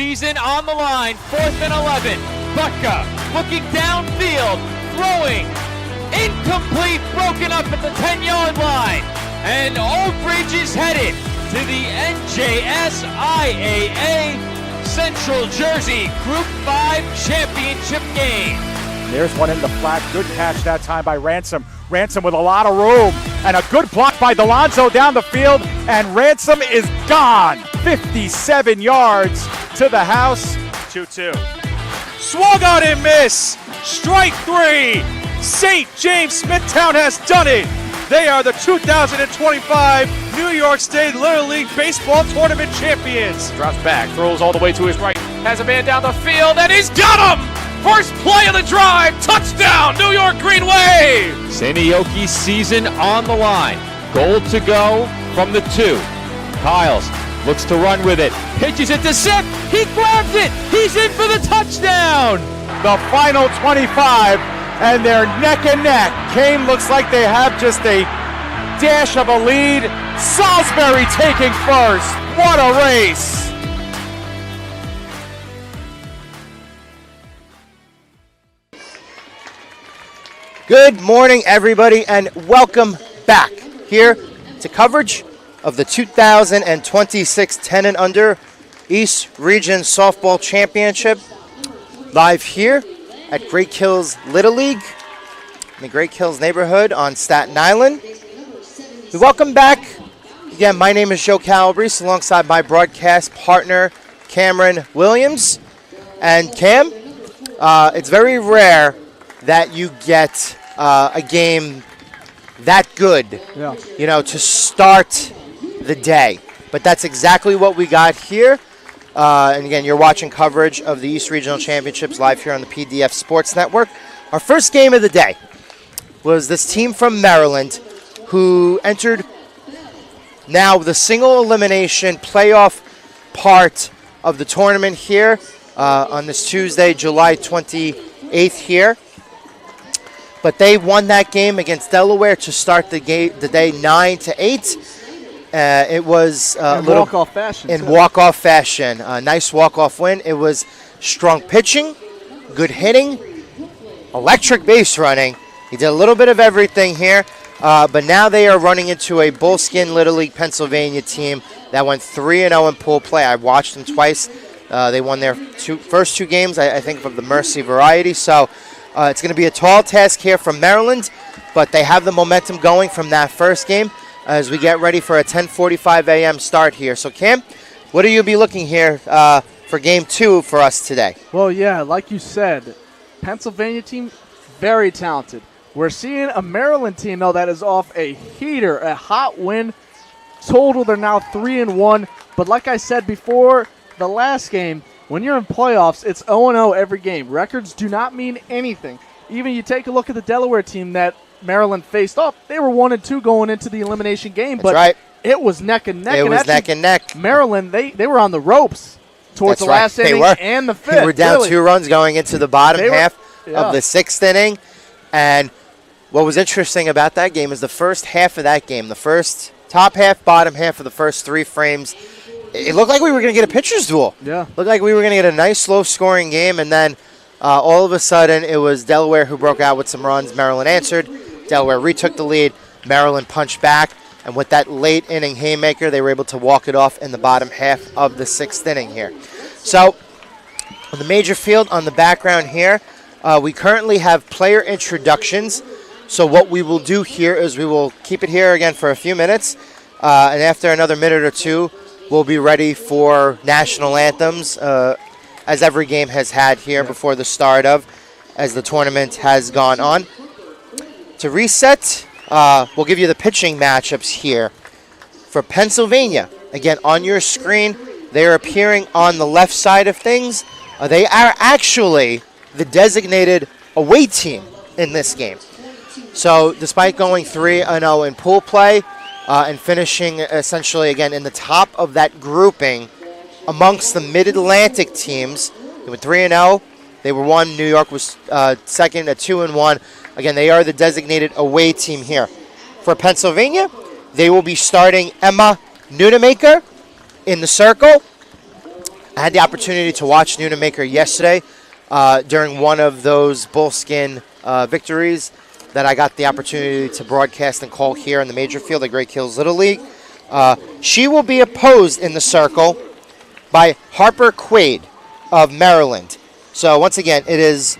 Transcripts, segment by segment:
season on the line, 4th and 11. Butka looking downfield, throwing, incomplete, broken up at the 10-yard line. And Oak Ridge is headed to the NJSIAA Central Jersey Group 5 Championship game. There's one in the flat. Good catch that time by Ransom. Ransom with a lot of room. And a good block by Delonzo down the field. And Ransom is gone. 57 yards to the house. 2-2. Swung on and miss. Strike 3. St. James Smithtown has done it. They are the 2025 New York State Little League Baseball Tournament champions. Drops back, throws all the way to his right. Has a man down the field, and he's got him! First play of the drive, touchdown, New York Green Wave! Sanioki's season on the line. Goal to go from the 2. Kyles looks to run with it. Pitches it to Sip. He grabs it. He's in for the touchdown. The final 25, and they're neck and neck. Kane looks like they have just a dash of a lead. Salisbury taking first. What a race. Good morning, everybody, and welcome back here to coverage of the 2026 10 and under East Region Softball Championship, live here at Great Kills Little League in the Great Kills neighborhood on Staten Island. We welcome back. Again, my name is Joe Calabrese alongside my broadcast partner, Cameron Williams. And Cam, it's very rare that you get a game that good, to start the day. But that's exactly what we got here. And again, you're watching coverage of the East Regional Championships live here on the PDF Sports Network. Our first game of the day was this team from Maryland who entered now the single elimination playoff part of the tournament here on this Tuesday, July 28th here. But they won that game against Delaware to start the day 9-8. It was a little walk-off fashion. In walk-off fashion, a nice walk-off win. It was strong pitching, good hitting, electric base running. He did a little bit of everything here, but now they are running into a Bullskin Little League Pennsylvania team that went 3-0 in pool play. I watched them twice. They won their first two games, I think, of the Mercy variety. So it's going to be a tall task here from Maryland, but they have the momentum going from that first game as we get ready for a 10:45 a.m. start here. So, Cam, what do you be looking here for Game 2 for us today? Well, yeah, like you said, Pennsylvania team, very talented. We're seeing a Maryland team, though, that is off a heater, a hot win. Total, they're now 3-1. But like I said before the last game, when you're in playoffs, it's 0-0 every game. Records do not mean anything. Even you take a look at the Delaware team that Maryland faced off, they were 1-2 going into the elimination game. That's but right. It was neck and neck. It was neck and neck. Maryland, they were on the ropes towards the last inning and the fifth. They were down 2 runs going into the bottom half of the 6th inning. And what was interesting about that game is the first half of that game, the first top half, bottom half of the first 3 frames, it looked like we were going to get a pitcher's duel. Yeah. Looked like we were going to get a nice, slow-scoring game, and then all of a sudden it was Delaware who broke out with some runs. Maryland answered. Delaware retook the lead. Maryland punched back, and with that late-inning haymaker, they were able to walk it off in the bottom half of the 6th inning here. So on the major field on the background here, we currently have player introductions. So what we will do here is we will keep it here again for a few minutes, and after another minute or two, we'll be ready for national anthems, as every game has had here before the start of, as the tournament has gone on. To reset, we'll give you the pitching matchups here. For Pennsylvania, again, on your screen, they are appearing on the left side of things. They are actually the designated away team in this game. So despite going 3-0 in pool play, and finishing essentially, again, in the top of that grouping amongst the Mid-Atlantic teams. They went 3-0. They were 1. New York was second at 2-1. Again, they are the designated away team here. For Pennsylvania, they will be starting Emma Nunemaker in the circle. I had the opportunity to watch Nunemaker yesterday during one of those bullskin victories that I got the opportunity to broadcast and call here in the major field at Great Kills Little League. She will be opposed in the circle by Harper Quaid of Maryland. So once again, it is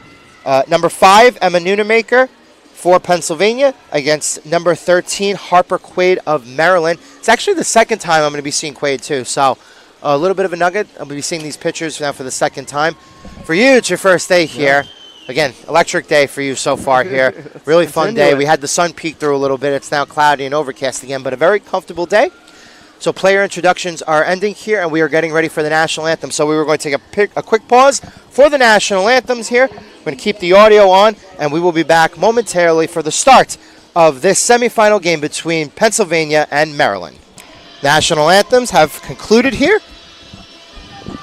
number 5, Emma Nunemaker for Pennsylvania against number 13, Harper Quaid of Maryland. It's actually the second time I'm going to be seeing Quaid too. So a little bit of a nugget. I'm going to be seeing these pictures now for the second time. For you, it's your first day here. Again, electric day for you so far here. Really fun day. We had the sun peek through a little bit. It's now cloudy and overcast again, but a very comfortable day. So player introductions are ending here, and we are getting ready for the national anthem. So we were going to take a quick pause for the national anthems here. We're going to keep the audio on, and we will be back momentarily for the start of this semifinal game between Pennsylvania and Maryland. National anthems have concluded here.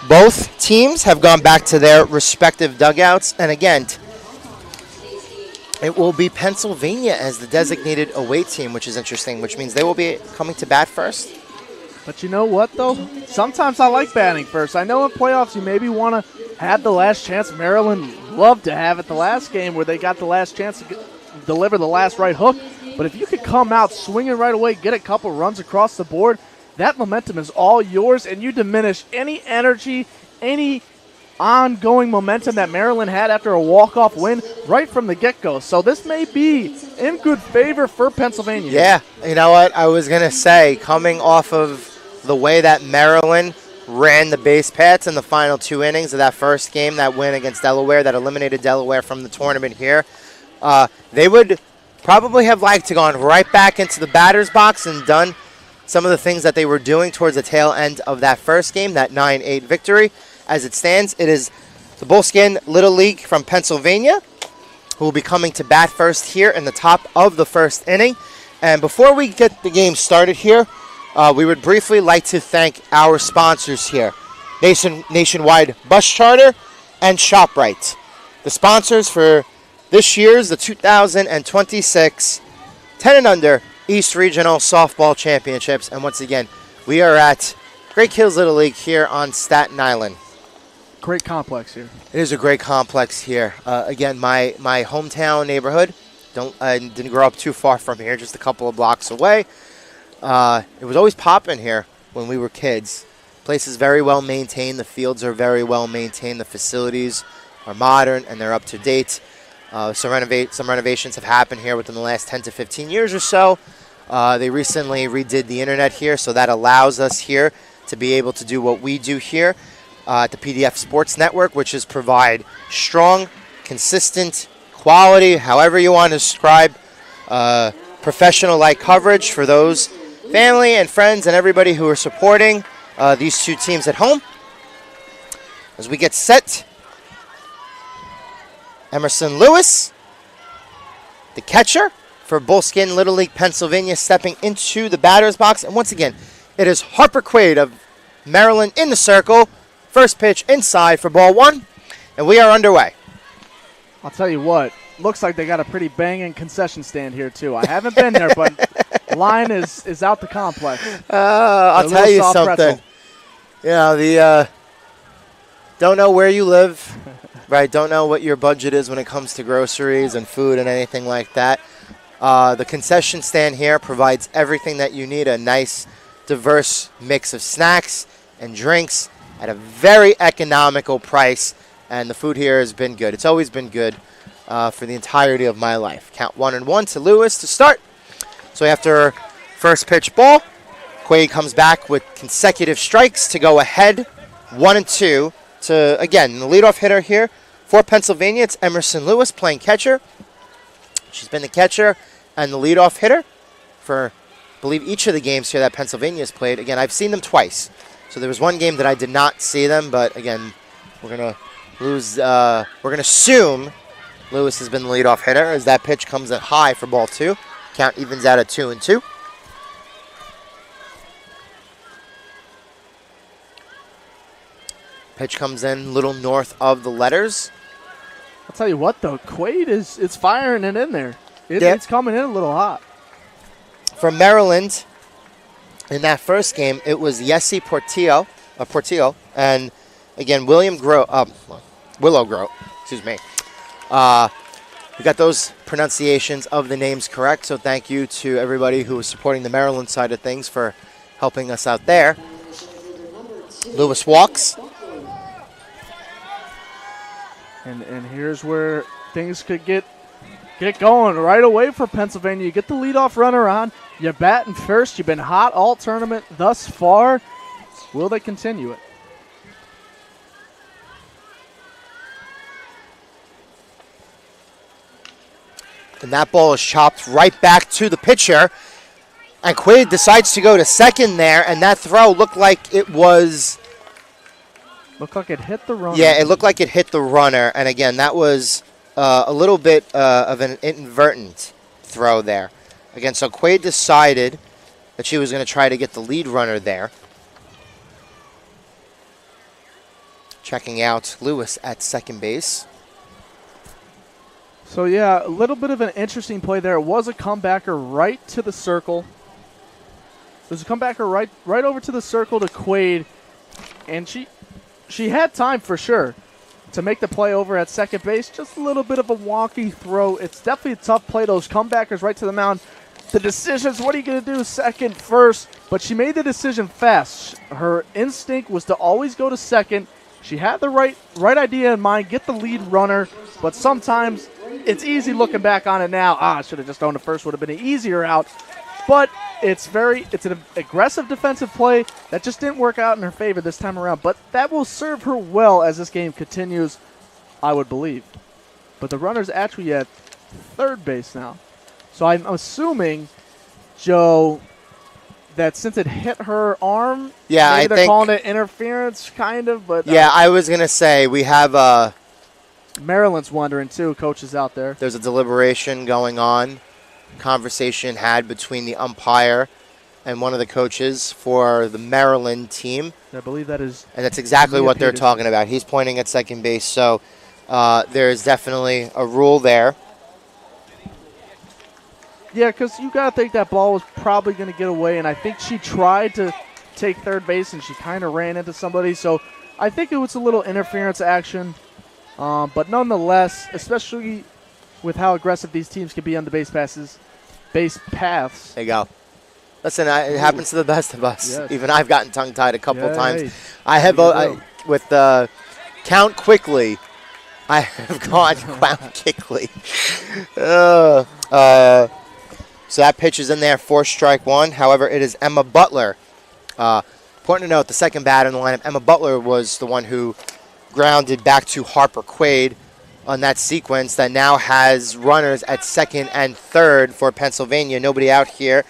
Both teams have gone back to their respective dugouts, and again, it will be Pennsylvania as the designated away team, which is interesting, which means they will be coming to bat first. But you know what, though? Sometimes I like batting first. I know in playoffs you maybe want to have the last chance. Maryland loved to have it the last game where they got the last chance to deliver the last right hook. But if you could come out swinging right away, get a couple runs across the board, that momentum is all yours, and you diminish any energy, any ongoing momentum that Maryland had after a walk-off win right from the get-go. So this may be in good favor for Pennsylvania. Yeah, you know what? I was going to say, coming off of the way that Maryland ran the base paths in the final 2 innings of that first game, that win against Delaware that eliminated Delaware from the tournament here, they would probably have liked to gone right back into the batter's box and done some of the things that they were doing towards the tail end of that first game, that 9-8 victory. As it stands, it is the Bullskin Little League from Pennsylvania who will be coming to bat first here in the top of the first inning. And before we get the game started here, we would briefly like to thank our sponsors here, Nationwide Bus Charter and ShopRite, the sponsors for this year's the 2026 10 and under East Regional Softball Championships. And once again, we are at Great Kills Little League here on Staten Island. Great complex here. It is a great complex here. Again, my hometown neighborhood. I didn't grow up too far from here, just a couple of blocks away. It was always popping here when we were kids. Place is very well maintained. The fields are very well maintained. The facilities are modern and they're up to date. Some renovations have happened here within the last 10 to 15 years or so. They recently redid the internet here, so that allows us here to be able to do what we do here at the PDF Sports Network, which is provide strong, consistent, quality, however you want to describe, professional-like coverage for those family and friends and everybody who are supporting these two teams at home. As we get set, Emerson Lewis, the catcher for Bullskin Little League Pennsylvania, stepping into the batter's box. And once again, it is Harper Quaid of Maryland in the circle. First pitch inside for ball 1, and we are underway. I'll tell you what, looks like they got a pretty banging concession stand here, too. I haven't been there, but line is out the complex. I'll tell you something. Pretzel. You know, don't know where you live, right? Don't know what your budget is when it comes to groceries and food and anything like that. The concession stand here provides everything that you need, a nice, diverse mix of snacks and drinks at a very economical price, and the food here has been good. It's always been good for the entirety of my life. Count 1-1 to Lewis to start. So after first pitch ball, Quaid comes back with consecutive strikes to go ahead 1-2 to, again, the leadoff hitter here for Pennsylvania. It's Emerson Lewis playing catcher. She's been the catcher and the leadoff hitter for, I believe, each of the games here that Pennsylvania has played. Again, I've seen them twice. So there was one game that I did not see them, but again, we're going to assume Lewis has been the leadoff hitter as that pitch comes in high for ball 2. Count evens out at 2-2. Pitch comes in a little north of the letters. I'll tell you what, though, Quaid it's firing it in there. It's coming in a little hot. From Maryland, in that first game, it was Yessi Portillo, and Again, Willow Grote, excuse me. We got those pronunciations of the names correct, so thank you to everybody who is supporting the Maryland side of things for helping us out there. Lewis walks. And here's where things could get going right away for Pennsylvania. You get the leadoff runner on. You're batting first. You've been hot all tournament thus far. Will they continue it? And that ball is chopped right back to the pitcher. And Quaid decides to go to second there, and that throw looked like it was... Looked like it hit the runner. Yeah, it looked like it hit the runner. And again, that was a little bit of an inadvertent throw there. Again, so Quaid decided that she was going to try to get the lead runner there. Checking out Lewis at second base. So, yeah, a little bit of an interesting play there. It was a comebacker right to the circle. There's a comebacker right over to the circle to Quaid. And she had time for sure to make the play over at second base. Just a little bit of a wonky throw. It's definitely a tough play. Those comebackers right to the mound. The decisions, what are you going to do? Second, first. But she made the decision fast. Her instinct was to always go to second. She had the right idea in mind, get the lead runner. But sometimes it's easy looking back on it now. I should have just owned the first. Would have been an easier out. But it's an aggressive defensive play that just didn't work out in her favor this time around. But that will serve her well as this game continues, I would believe. But the runner's actually at third base now. So I'm assuming, Joe, that since it hit her arm, maybe they're calling it interference, kind of. But yeah, I was going to say we have Maryland's wondering, too. Coach is out there. There's a deliberation going on. Conversation had between the umpire and one of the coaches for the Maryland team. I believe that is. And that's exactly what they're talking about. He's pointing at second base. So there's definitely a rule there. Yeah, because you got to think that ball was probably going to get away. And I think she tried to take third base and she kind of ran into somebody. So I think it was a little interference action. But nonetheless, especially with how aggressive these teams can be on the base paths. There you go. Listen, it happens to the best of us. Yes. Even I've gotten tongue-tied a couple times. Hey, I have, with Count Quickly, I have gone Count Quickly. So that pitch is in there for strike one. However, it is Emma Butler. Important to note, the second batter in the lineup, Emma Butler was the one who grounded back to Harper Quaid on that sequence that now has runners at second and third for Pennsylvania. Nobody out here.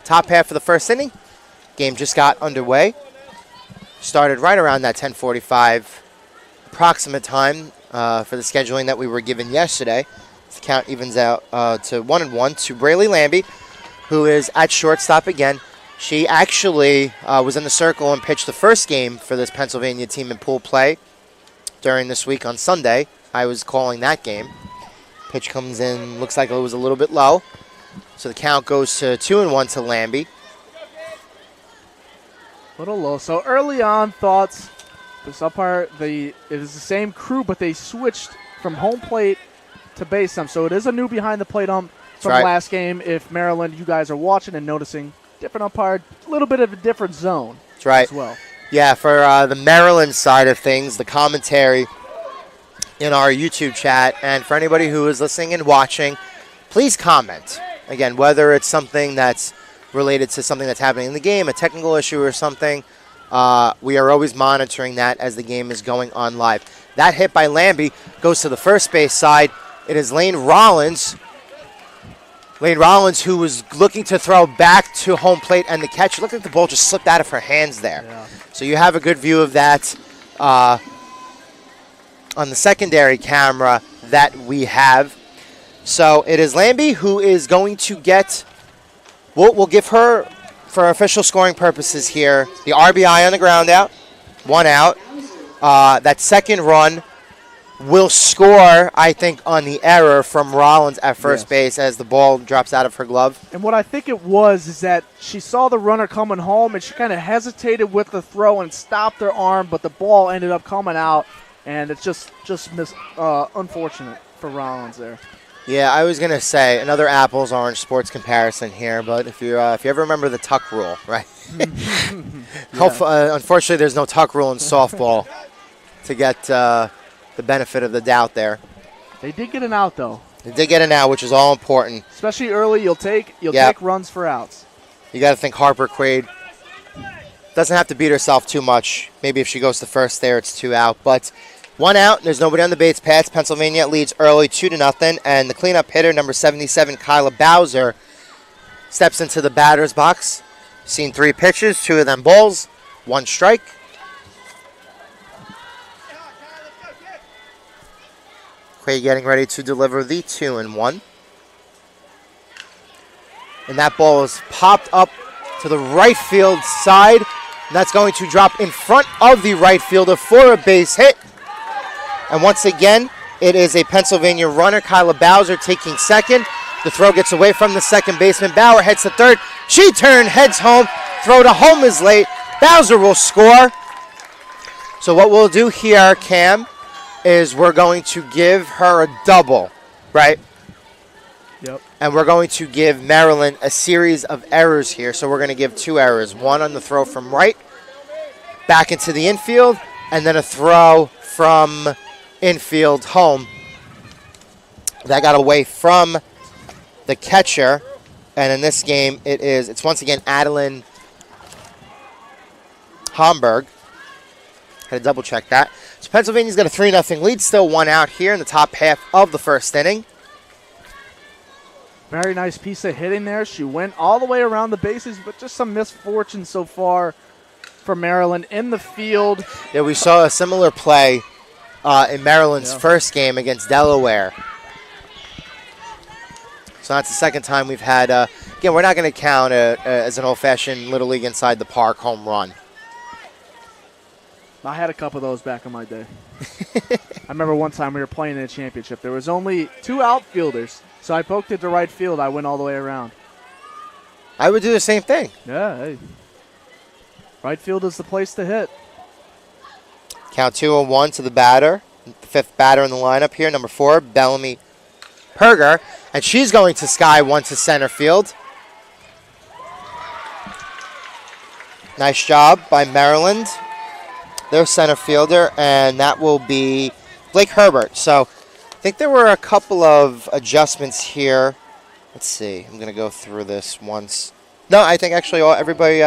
Top half of the first inning. Game just got underway. Started right around that 10:45 approximate time for the scheduling that we were given yesterday. The count evens out to 1-1 to Braylee Lambie, who is at shortstop again. She actually was in the circle and pitched the first game for this Pennsylvania team in pool play during this week on Sunday. I was calling that game. Pitch comes in, looks like it was a little bit low. So the count goes to 2-1 to Lambie. A little low. So early on, thoughts. This umpire, it is the same crew, but they switched from home plate to base ump. So it is a new behind the plate ump from last game. If Maryland, you guys are watching and noticing, different umpire, a little bit of a different zone. That's right. As well. Yeah, for the Maryland side of things, the commentary in our YouTube chat, and for anybody who is listening and watching, please comment. Again, whether it's something that's related to something that's happening in the game, a technical issue or something, we are always monitoring that as the game is going on live. That hit by Lambie goes to the first base side. It is Lane Rollins. Lane Rollins, who was looking to throw back to home plate, and the catch looked like the ball just slipped out of her hands there. Yeah. So you have a good view of that on the secondary camera that we have. So it is Lambie who is going to get, we'll give her, for official scoring purposes here, the RBI on the ground out, 1 out. That second run will score, I think, on the error from Rollins at first base as the ball drops out of her glove. And what I think it was is that she saw the runner coming home, and she kind of hesitated with the throw and stopped her arm, but the ball ended up coming out, and it's just unfortunate for Rollins there. Yeah, I was going to say another apples-orange sports comparison here, but if you ever remember the tuck rule, right? Unfortunately, there's no tuck rule in softball to get the benefit of the doubt there. They did get an out, though. They did get an out, which is all important. Especially early, you'll take runs for outs. You got to think Harper Quaid doesn't have to beat herself too much. Maybe if she goes to first there, it's 2 out. But 1 out, there's nobody on the base paths. Pennsylvania leads early 2-0, and the cleanup hitter, number 77, Kyla Bowser, steps into the batter's box. Seen 3 pitches, 2 of them balls, 1 strike. Quaid getting ready to deliver the 2-1. And that ball is popped up to the right field side. And that's going to drop in front of the right fielder for a base hit. And once again, it is a Pennsylvania runner, Kyla Bowser, taking second. The throw gets away from the second baseman. Bauer heads to third. She turned, heads home. Throw to home is late. Bowser will score. So what we'll do here, Cam, is we're going to give her a double, right? Yep. And we're going to give Maryland a series of errors here. So we're going to give 2 errors. One on the throw from right, back into the infield, and then a throw from infield home. That got away from the catcher. And in this game, it's once again Adeline Homburg. Had to double check that. So Pennsylvania's got a 3-0 lead. Still 1 out here in the top half of the first inning. Very nice piece of hitting there. She went all the way around the bases, but just some misfortune so far for Maryland in the field. Yeah, we saw a similar play in Maryland's first game against Delaware. So that's the second time we've had, again, we're not going to count as an old-fashioned Little League inside the park home run. I had a couple of those back in my day. I remember one time we were playing in a championship. There was only 2 outfielders, so I poked it to right field. I went all the way around. I would do the same thing. Yeah, hey. Right field is the place to hit. Count 2-1 to the batter. The 5th batter in the lineup here, number 4, Bellamy Perger. And she's going to sky one to center field. Nice job by Maryland, their center fielder, and that will be Blake Herbert. So I think there were a couple of adjustments here. Let's see. I'm going to go through this once. No, I think actually everybody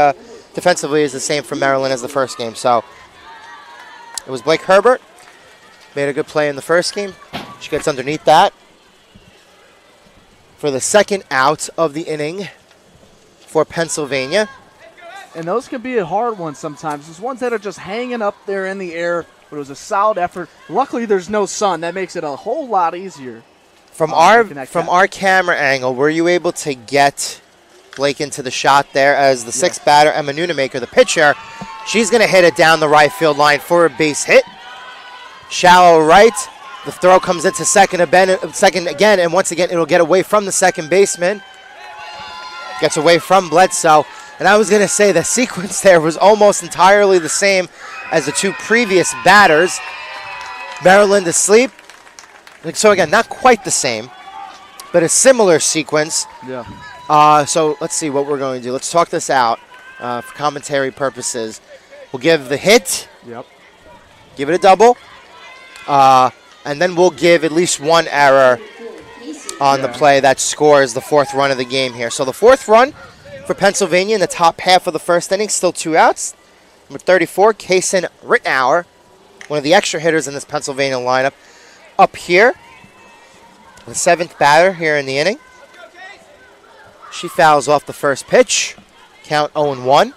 defensively is the same for Maryland as the first game. So it was Blake Herbert. Made a good play in the first game. She gets underneath that for the second out of the inning for Pennsylvania. And those can be a hard one sometimes. There's ones that are just hanging up there in the air, but it was a solid effort. Luckily, there's no sun. That makes it a whole lot easier. From our camera angle, were you able to get Blake into the shot there as the 6th batter, Emma Nunemaker, the pitcher? She's going to hit it down the right field line for a base hit. Shallow right. The throw comes into second again, and once again, it'll get away from the second baseman. Gets away from Bledsoe. And I was going to say the sequence there was almost entirely the same as the 2 previous batters. Maryland asleep. So again, not quite the same, but a similar sequence. Yeah. So let's see what we're going to do. Let's talk this out for commentary purposes. We'll give the hit. Yep. Give it a double. And then we'll give at least 1 error on the play that scores the 4th run of the game here. So the 4th run for Pennsylvania in the top half of the first inning, still 2 outs. Number 34, Kaysen Rittenauer, one of the extra hitters in this Pennsylvania lineup. Up here, the 7th batter here in the inning. She fouls off the first pitch. Count 0-1.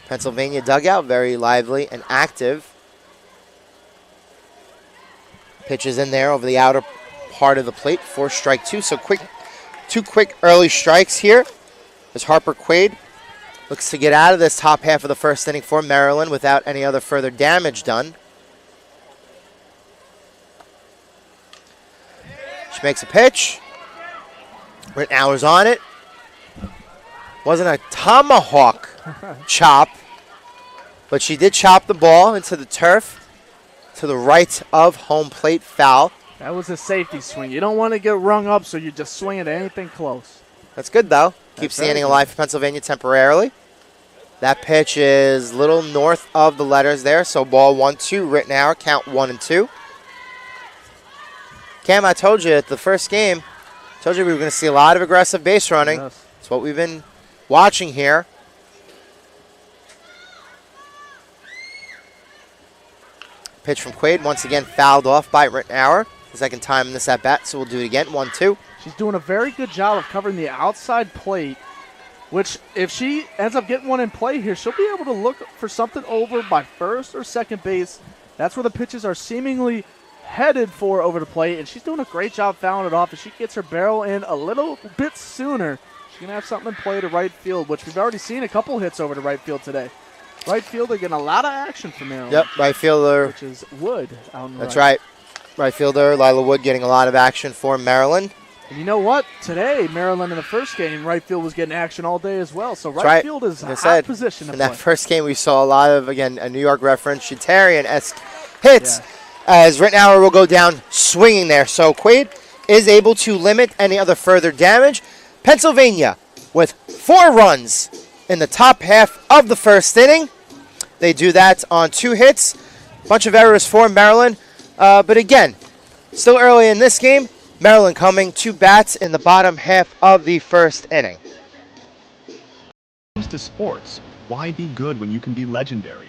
Pennsylvania dugout, very lively and active. Pitches in there over the outer part of the plate for strike 2. So 2 quick early strikes here as Harper Quaid looks to get out of this top half of the first inning for Maryland without any other further damage done. She makes a pitch. Rittenauer's on it. Wasn't a tomahawk chop, but she did chop the ball into the turf to the right of home plate, foul. That was a safety swing. You don't want to get rung up, so you just swing at anything close. That's good, though. Keeps the inning alive for Pennsylvania temporarily. That pitch is a little north of the letters there, so ball 1-2, Rittenauer, count 1-2. Cam, I told you at the first game, told you we were going to see a lot of aggressive base running. Yes. That's what we've been watching here. Pitch from Quaid, once again fouled off by Rittenauer. The second time in this at-bat, so we'll do it again, 1-2. She's doing a very good job of covering the outside plate, which if she ends up getting one in play here, she'll be able to look for something over by first or second base. That's where the pitches are seemingly headed for over the plate, and she's doing a great job fouling it off. If she gets her barrel in a little bit sooner, she's going to have something in play to right field, which we've already seen a couple hits over to right field today. Right fielder getting a lot of action from Maryland. Yep, right fielder. Which is Wood out in the That's right. Right fielder, Lila Wood getting a lot of action for Maryland. And you know what? Today, Maryland in the first game, right field was getting action all day as well. So right field is a like hot position to in play. that first game, we saw a lot of, again, a New York reference, Shatarian-esque hits as Rittenauer will go down swinging there. So Quaid is able to limit any other further damage. Pennsylvania with 4 runs in the top half of the first inning. They do that on 2 hits. Bunch of errors for Maryland. But again, still early in this game. Maryland coming to bats in the bottom half of the first inning. When it comes to sports, why be good when you can be legendary?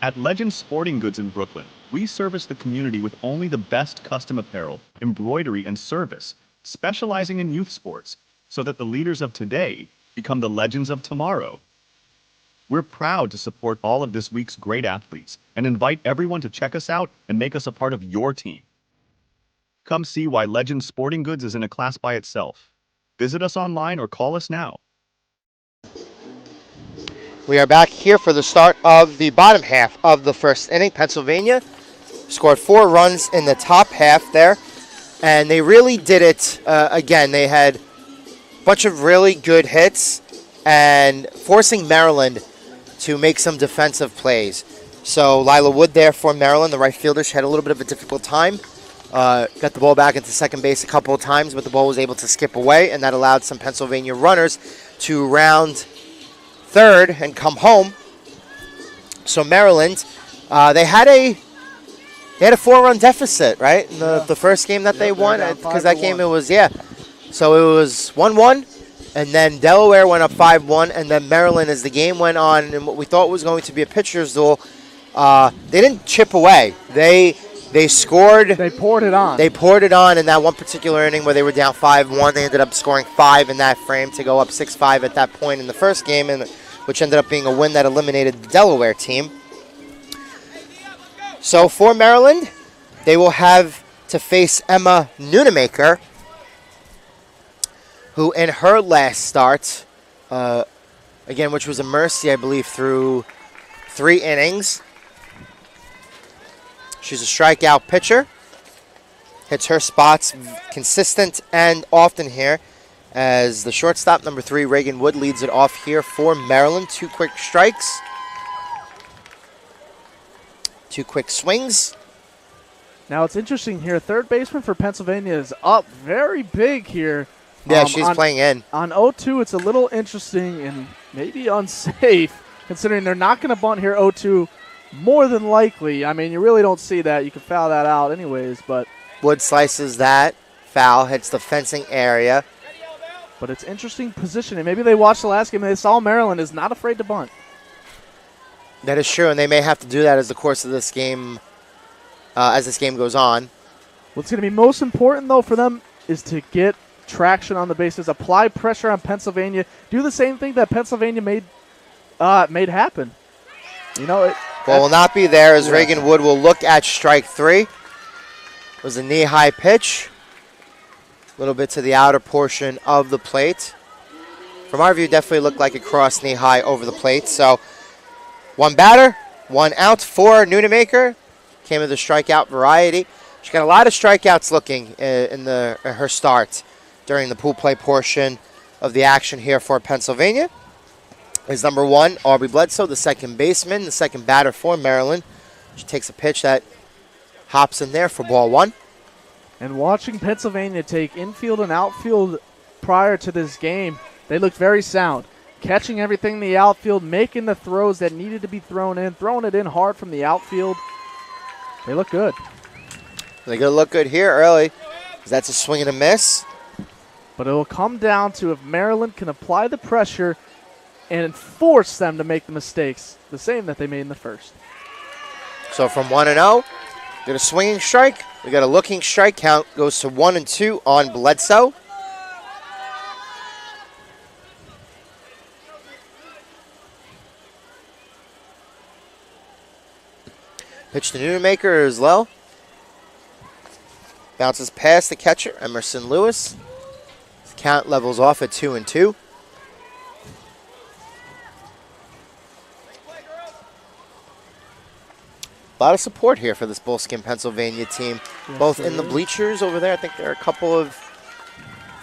At Legend Sporting Goods in Brooklyn, we service the community with only the best custom apparel, embroidery, and service, specializing in youth sports, so that the leaders of today become the legends of tomorrow. We're proud to support all of this week's great athletes and invite everyone to check us out and make us a part of your team. Come see why Legend Sporting Goods is in a class by itself. Visit us online or call us now. We are back here for the start of the bottom half of the first inning. Pennsylvania scored 4 runs in the top half there, and they really did it again. They had a bunch of really good hits and forcing Maryland to make some defensive plays. So Lila Wood there for Maryland, the right fielder. She had a little bit of a difficult time. Got the ball back into second base a couple of times, but the ball was able to skip away, and that allowed some Pennsylvania runners to round third and come home. So Maryland, they had a 4-run deficit, right? In the first game that they won, because that game it was, So it was 1-1, and then Delaware went up 5-1, and then Maryland, as the game went on, and what we thought was going to be a pitcher's duel, they didn't chip away. They scored. They poured it on. They poured it on in that one particular inning where they were down 5-1. They ended up scoring 5 in that frame to go up 6-5 at that point in the first game, and which ended up being a win that eliminated the Delaware team. So for Maryland, they will have to face Emma Nunemaker, who in her last start, again, which was a mercy, I believe, through 3 innings. She's a strikeout pitcher. Hits her spots consistent and often here as the shortstop, number 3, Reagan Wood, leads it off here for Maryland. 2 quick strikes. 2 quick swings. Now it's interesting here. Third baseman for Pennsylvania is up very big here. Yeah, she's playing in. On 0-2, it's a little interesting and maybe unsafe considering they're not going to bunt here 0-2. More than likely. I mean, you really don't see that. You can foul that out anyways, but Wood slices that. Foul hits the fencing area. But it's interesting positioning. Maybe they watched the last game and they saw Maryland is not afraid to bunt. That is true, and they may have to do that as the course of this game, as this game goes on. What's going to be most important, though, for them is to get traction on the bases, apply pressure on Pennsylvania, do the same thing that Pennsylvania made happen. You know, Ball will not be there as Reagan Wood will look at strike 3. It was a knee-high pitch. A little bit to the outer portion of the plate. from our view, definitely looked like it crossed knee high over the plate. So 1 batter, 1 out for Nunemaker. Came of the strikeout variety. She got a lot of strikeouts looking in her start during the pool play portion of the action here for Pennsylvania. Is number 1, Aubrey Bledsoe, the second baseman, the second batter for Maryland. She takes a pitch that hops in there for ball 1. And watching Pennsylvania take infield and outfield prior to this game, they looked very sound. Catching everything in the outfield, making the throws that needed to be thrown in, throwing it in hard from the outfield. They look good. They're going to look good here early, because that's a swing and a miss. But it will come down to if Maryland can apply the pressure and force them to make the mistakes, the same that they made in the first. So from 1-0, get a swinging strike. We got a looking strike. Count goes to 1-2 on Bledsoe. Pitch to Nunemaker is low. Bounces past the catcher, Emerson Lewis. Count levels off at 2-2. A lot of support here for this Bullskin Pennsylvania team, both in the bleachers over there. I think there are a couple of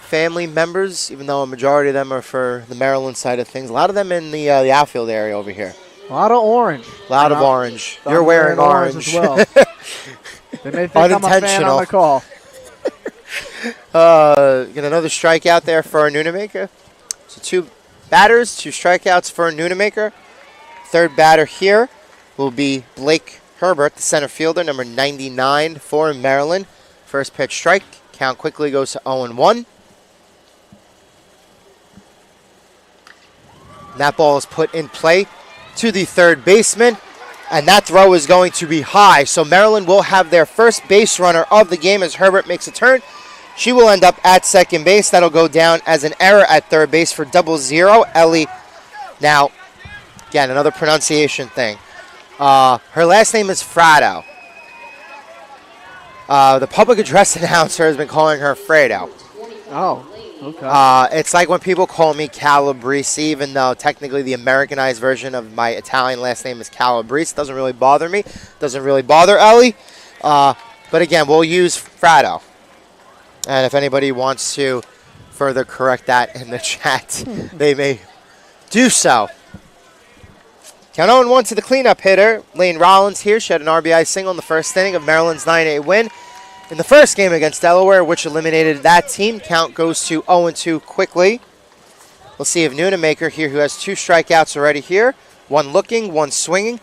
family members, even though a majority of them are for the Maryland side of things. A lot of them in the outfield area over here. A lot of orange. A lot of orange. You're wearing orange. As well. They may think I'm a fan on the call. Get another strikeout there for Nunemaker. So 2 batters, 2 strikeouts for Nunemaker. Third batter here will be Blake Herbert, the center fielder, number 99 for Maryland. First pitch strike. Count quickly goes to 0-1. That ball is put in play to the third baseman, and that throw is going to be high. So Maryland will have their first base runner of the game as Herbert makes a turn. She will end up at second base. That'll go down as an error at third base for 0-0. Ellie, now, again, another pronunciation thing. Her last name is Frado. The public address announcer has been calling her Fredo. Oh, okay. It's like when people call me Calabrese, even though technically the Americanized version of my Italian last name is Calabrese. Doesn't really bother me. Doesn't really bother Ellie. But again, we'll use Frado. And if anybody wants to further correct that in the chat, they may do so. Count 0-1 to the cleanup hitter, Lane Rollins here. She had an RBI single in the first inning of Maryland's 9-8 win in the first game against Delaware, which eliminated that team. Count goes to 0-2 quickly. We'll see if Nunemaker here, who has 2 strikeouts already here, 1 looking, 1 swinging,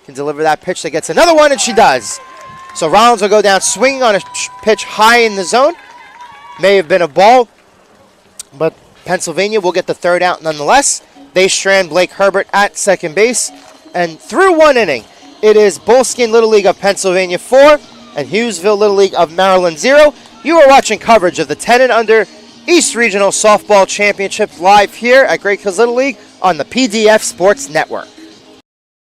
can deliver that pitch that gets another one, and she does. So Rollins will go down swinging on a pitch high in the zone. May have been a ball, but Pennsylvania will get the third out nonetheless. They strand Blake Herbert at second base, and through 1 inning, it is Bullskin Little League of Pennsylvania 4 and Hughesville Little League of Maryland 0. You are watching coverage of the 10 and under East Regional Softball Championship live here at Great Hills Little League on the PDF Sports Network.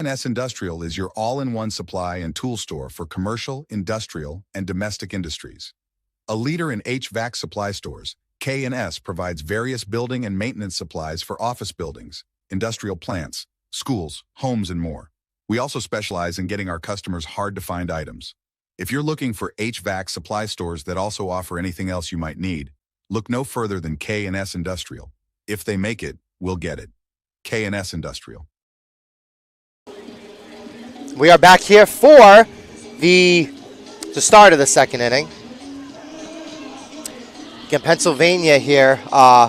K&S Industrial is your all-in-one supply and tool store for commercial, industrial, and domestic industries. A leader in HVAC supply stores, K&S provides various building and maintenance supplies for office buildings, industrial plants, schools, homes, and more. We also specialize in getting our customers hard-to-find items. If you're looking for HVAC supply stores that also offer anything else you might need, look no further than K&S Industrial. If they make it, we'll get it. K&S Industrial. We are back here for the start of the second inning. Again, Pennsylvania here. They're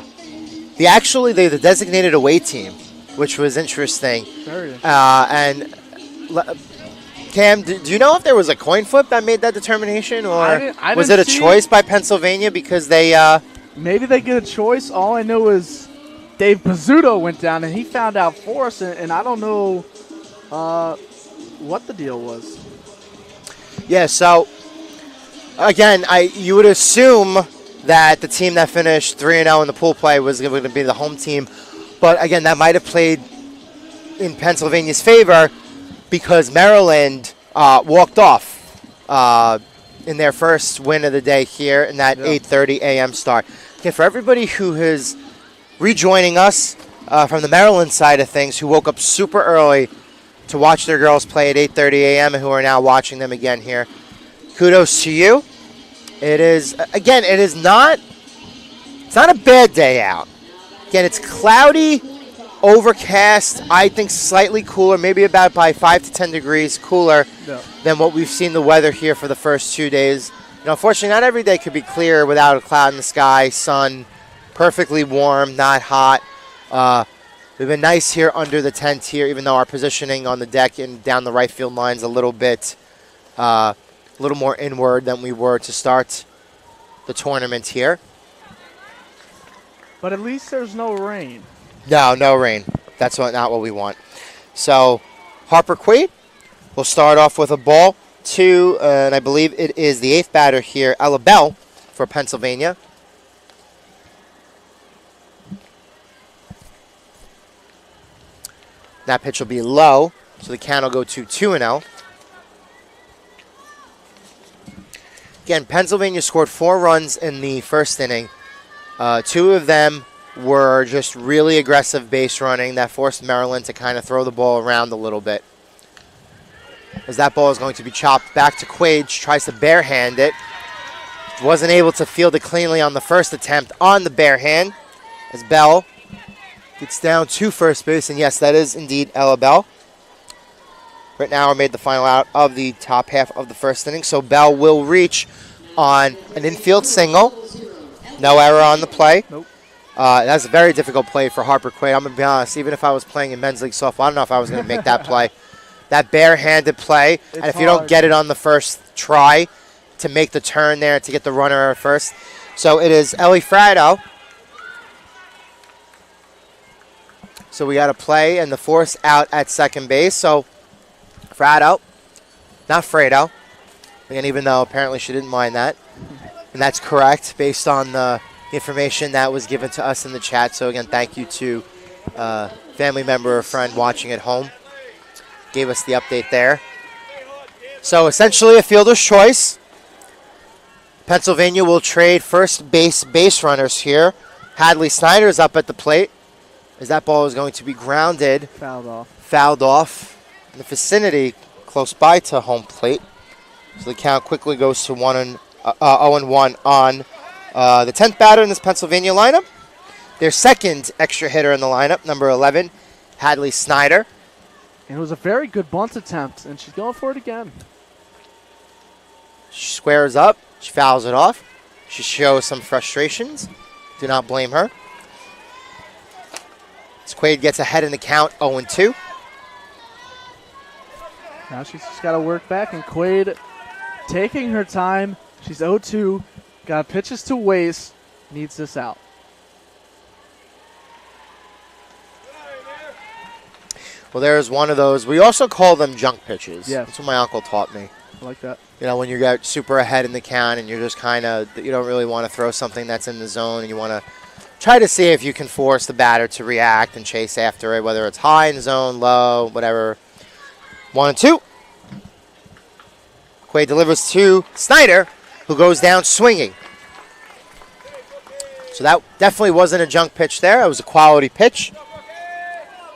the designated away team, which was interesting. And Cam, do you know if there was a coin flip that made that determination, or was it a choice by Pennsylvania because they? Maybe they get a choice. All I know is Dave Pizzuto went down and he found out for us, and I don't know what the deal was. Yeah. So again, you would assume that the team that finished 3-0 in the pool play was going to be the home team. But again, that might have played in Pennsylvania's favor because Maryland walked off in their first win of the day here in that 8:30 a.m. start. Okay, for everybody who has rejoining us from the Maryland side of things, who woke up super early to watch their girls play at 8:30 a.m. and who are now watching them again here. Kudos to you. It is, again, it's not a bad day out. Again, it's cloudy, overcast, I think slightly cooler, maybe about by 5 to 10 degrees cooler than what we've seen the weather here for the first 2 days. Unfortunately, not every day could be clear without a cloud in the sky, sun, perfectly warm, not hot. We've been nice here under the tent here, even though our positioning on the deck and down the right field line's a little bit, a little more inward than we were to start the tournament here. But at least there's no rain. No rain. That's not what we want. So Harper Quaid will start off with a ball to, and I believe it is the 8th batter here, Ella Bell for Pennsylvania. That pitch will be low, so the count will go to 2-0. Again, Pennsylvania scored 4 runs in the first inning. 2 of them were just really aggressive base running that forced Maryland to kind of throw the ball around a little bit. As that ball is going to be chopped back to Quaid, tries to barehand it. Wasn't able to field it cleanly on the first attempt on the barehand. As Bell gets down to first base, and yes, that is indeed Ella Bell. Right now, made the final out of the top half of the first inning, so Bell will reach on an infield single. No error on the play. Nope. That's a very difficult play for Harper Quaid. I'm going to be honest, even if I was playing in men's league softball, I don't know if I was going to make that play. That barehanded play, and if you don't get it on the first try to make the turn there to get the runner at first. So it is Ellie Frado. So we got a play and the force out at second base. So Frado, not Fredo. And even though apparently she didn't mind that. And that's correct based on the information that was given to us in the chat. So again, thank you to family member or friend watching at home. Gave us the update there. So essentially a fielder's choice. Pennsylvania will trade first base runners here. Hadley Snyder's up at the plate as that ball is going to be grounded. Fouled off in the vicinity close by to home plate. So the count quickly goes to 0-1 on the 10th batter in this Pennsylvania lineup. Their second extra hitter in the lineup, number 11, Hadley Snyder. And it was a very good bunt attempt, and she's going for it again. She squares up. She fouls it off. She shows some frustrations. Do not blame her. As Quaid gets ahead in the count, 0-2. Now she's just got to work back, and Quaid taking her time. She's 0-2. Got pitches to waste. Needs this out. Well, there's one of those. We also call them junk pitches. Yeah. That's what my uncle taught me. I like that. You know, when you get super ahead in the count and you're just kind of, you don't really want to throw something that's in the zone and you want to try to see if you can force the batter to react and chase after it, whether it's high in the zone, low, whatever. 1-2. Quaid delivers to Snyder, who goes down swinging. So that definitely wasn't a junk pitch there. It was a quality pitch.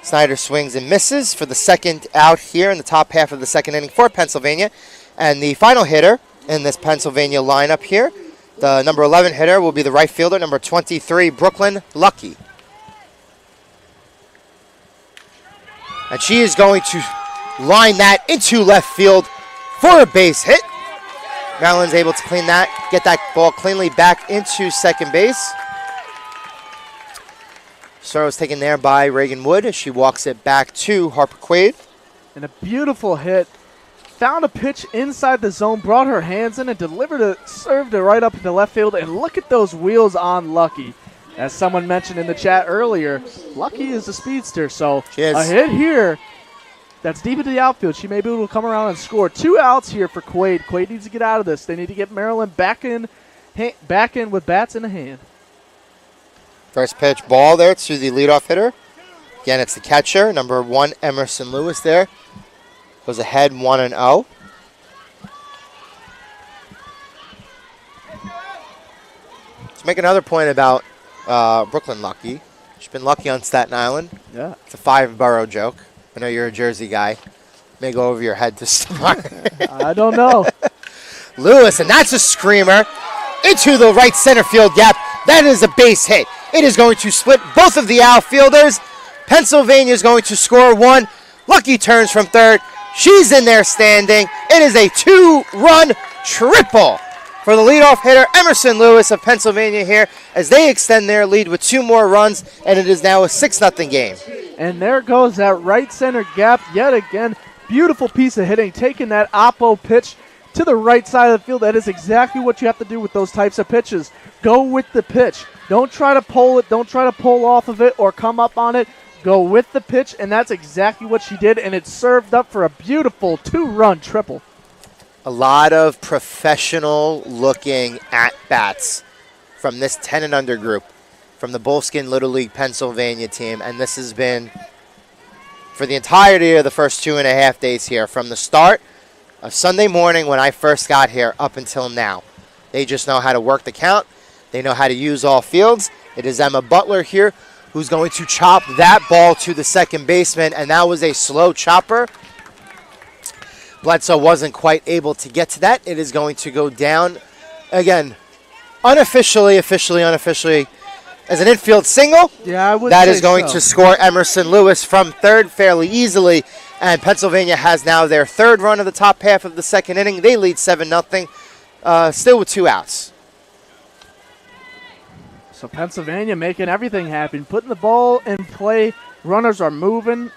Snyder swings and misses for the second out here in the top half of the second inning for Pennsylvania. And the final hitter in this Pennsylvania lineup here, the number 11 hitter, will be the right fielder, number 23, Brooklyn Lucky. And she is going to line that into left field for a base hit. Maryland's able to clean that, get that ball cleanly back into second base. Throw was taken there by Reagan Wood as she walks it back to Harper Quaid. And a beautiful hit. Found a pitch inside the zone, brought her hands in and delivered it, served it right up into left field. And look at those wheels on Lucky. As someone mentioned in the chat earlier, Lucky is a speedster, so a hit here that's deep into the outfield. She may be able to come around and score. 2 outs here for Quaid. Quaid needs to get out of this. They need to get Maryland back in with bats in the hand. First pitch ball there to the leadoff hitter. Again, it's the catcher, number 1, Emerson Lewis there. Goes ahead 1-0. Let's make another point about Brooklyn Lucky. She's been lucky on Staten Island. Yeah. It's a 5-borough joke. I know you're a Jersey guy. May go over your head to start. I don't know. Lewis, and that's a screamer into the right center field gap. That is a base hit. It is going to split both of the outfielders. Pennsylvania is going to score one. Lucky turns from third. She's in there standing. It is a 2-run triple for the leadoff hitter, Emerson Lewis of Pennsylvania here, as they extend their lead with 2 more runs, and it is now a 6-0 game. And there goes that right center gap yet again. Beautiful piece of hitting, taking that oppo pitch to the right side of the field. That is exactly what you have to do with those types of pitches. Go with the pitch. Don't try to pull it. Don't try to pull off of it or come up on it. Go with the pitch, and that's exactly what she did, and it served up for a beautiful 2-run triple. A lot of professional-looking at-bats from this 10 and under group, from the Bullskin Little League Pennsylvania team, and this has been for the entirety of the first 2.5 days here, from the start of Sunday morning when I first got here up until now. They just know how to work the count. They know how to use all fields. It is Emma Butler here who's going to chop that ball to the second baseman, and that was a slow chopper. Bledsoe wasn't quite able to get to that. It is going to go down, again, unofficially, unofficially, as an infield single. Yeah, I would That say is going so. to score Emerson Lewis from third fairly easily, and Pennsylvania has now their 3rd run of the top half of the second inning. They lead 7-0, still with 2 outs. So Pennsylvania making everything happen, putting the ball in play. Runners are moving.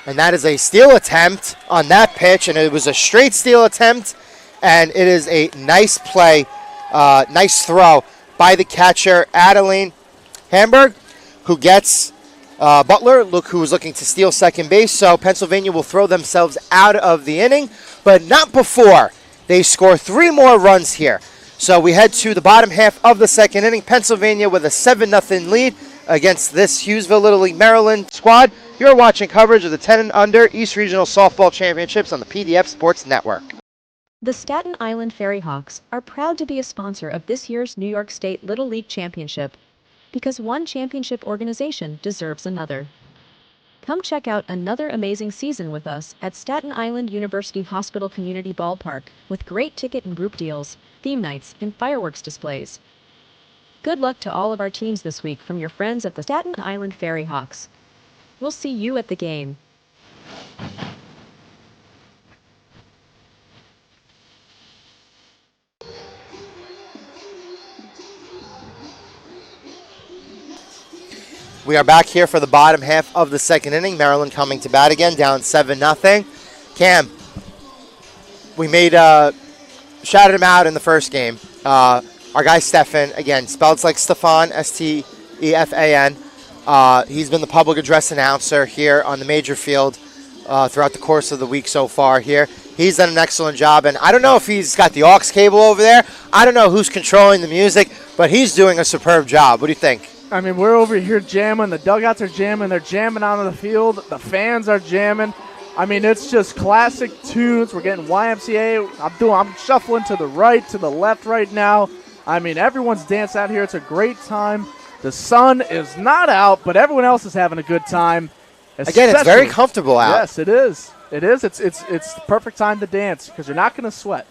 And that is a steal attempt on that pitch, and it was a straight steal attempt, and it is a nice play, nice throw by the catcher, Adeline Hamburg, who gets Butler, who was looking to steal second base. So Pennsylvania will throw themselves out of the inning, but not before they score 3 more runs here. So we head to the bottom half of the second inning. Pennsylvania with a 7-0 lead against this Hughesville Little League Maryland squad. You're watching coverage of the 10 and under East Regional Softball Championships on the PDF Sports Network. The Staten Island Fairy Hawks are proud to be a sponsor of this year's New York State Little League Championship, because one championship organization deserves another. Come check out another amazing season with us at Staten Island University Hospital Community Ballpark with great ticket and group deals, theme nights, and fireworks displays. Good luck to all of our teams this week from your friends at the Staten Island Fairy Hawks. We'll see you at the game. We are back here for the bottom half of the second inning. Maryland coming to bat again, down 7-0. Cam, we shouted him out in the first game. Our guy Stefan, again, spelled like Stefan, S-T-E-F-A-N. He's been the public address announcer here on the major field throughout the course of the week so far here. He's done an excellent job, and I don't know if he's got the aux cable over there. I don't know who's controlling the music, but he's doing a superb job. What do you think? I mean, we're over here jamming. The dugouts are jamming. They're jamming out on the field. The fans are jamming. I mean, it's just classic tunes. We're getting YMCA. I'm shuffling to the right, to the left right now. I mean, everyone's dancing out here. It's a great time. The sun is not out, but everyone else is having a good time. Again, it's very comfortable out. Yes, it is. It is. It's the perfect time to dance because you're not going to sweat.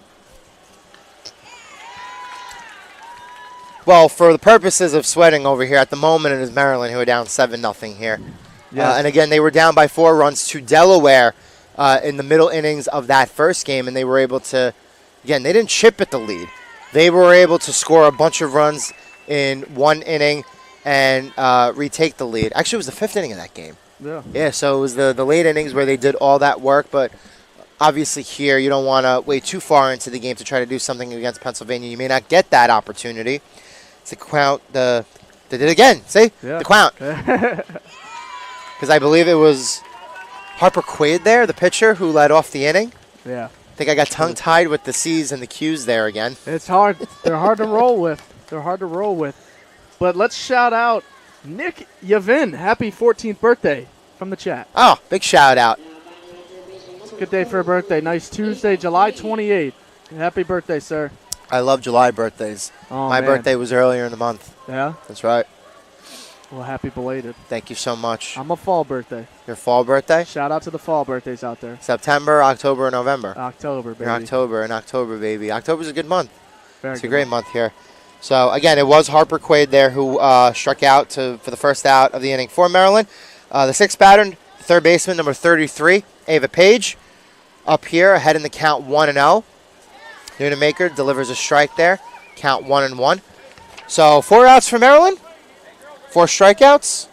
Well, for the purposes of sweating over here, at the moment it is Maryland who are down 7-0 here. Yes. And again, they were down by 4 runs to Delaware in the middle innings of that first game, and they were able to, again, they didn't chip at the lead. They were able to score a bunch of runs in 1 inning and retake the lead. Actually, it was the 5th inning of that game. Yeah, so it was the late innings where they did all that work, but obviously here you don't want to wait too far into the game to try to do something against Pennsylvania. You may not get that opportunity. It's a count. They did it again. See? Yeah. The count. Because I believe it was Harper Quaid there, the pitcher, who led off the inning. Yeah. I think I got tongue-tied with the C's and the Q's there again. It's hard. They're hard to roll with. But let's shout out Nick Yavin. Happy 14th birthday from the chat. Oh, big shout-out. It's a good day for a birthday. Nice Tuesday, July 28th. Happy birthday, sir. I love July birthdays. Oh, My man. birthday was earlier in the month. Yeah? That's right. Well, happy belated. Thank you so much. I'm a fall birthday. Your fall birthday? Shout out to the fall birthdays out there. September, October, or November? October, baby. You're October, baby. October's a good month. Very It's good a great one. month here. So, again, it was Harper Quaid there who struck out for the first out of the inning for Maryland. The sixth batter, third baseman, number 33, Ava Page, up here ahead in the count 1-0. Nunemaker delivers a strike there, count 1-1. So 4 outs for Maryland, 4 strikeouts.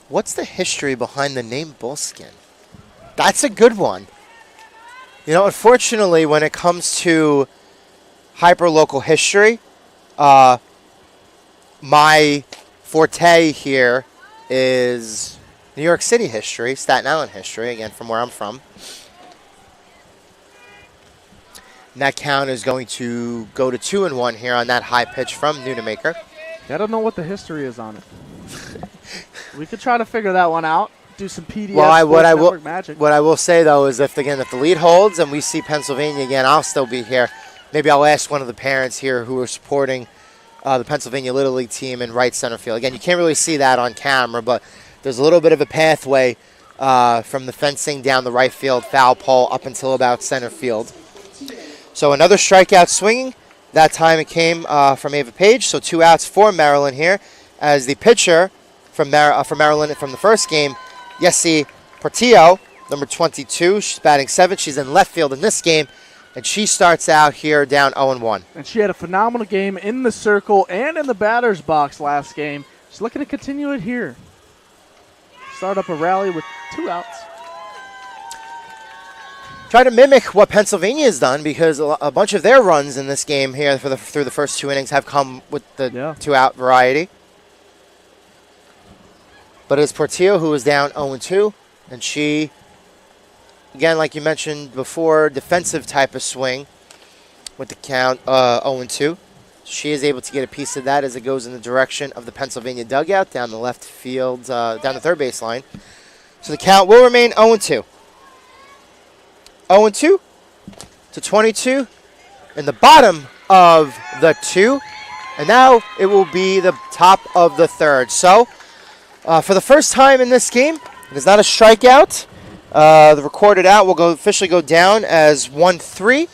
What's the history behind the name Bullskin? That's a good one. You know, unfortunately, when it comes to hyper-local history, my forte here is New York City history, Staten Island history, again, from where I'm from. And that count is going to go to 2-1 here on that high pitch from Nunemaker. I don't know what the history is on it. We could try to figure that one out. Do some PDF magic. What I will say, though, is if the lead holds and we see Pennsylvania again, I'll still be here. Maybe I'll ask one of the parents here who are supporting the Pennsylvania Little League team in right center field. Again, you can't really see that on camera, but there's a little bit of a pathway from the fencing down the right field foul pole up until about center field. So another strikeout swinging. That time it came from Ava Page, so 2 outs for Maryland here. As the pitcher from Maryland from the first game, Yessie Portillo, number 22. She's batting 7th. She's in left field in this game, and she starts out here down 0-1. And she had a phenomenal game in the circle and in the batter's box last game. She's looking to continue it here. Start up a rally with 2 outs. Try to mimic what Pennsylvania has done because a bunch of their runs in this game here through the first 2 innings have come with the 2-out variety. But it's Portillo who is down 0-2, and she, again, like you mentioned before, defensive type of swing with the count 0-2. She is able to get a piece of that as it goes in the direction of the Pennsylvania dugout down the left field, down the third base line. So the count will remain 0-2. 0-2 to 22 in the bottom of the 2. And now it will be the top of the 3rd. So for the first time in this game, it is not a strikeout. The recorded out will officially go down as 1-3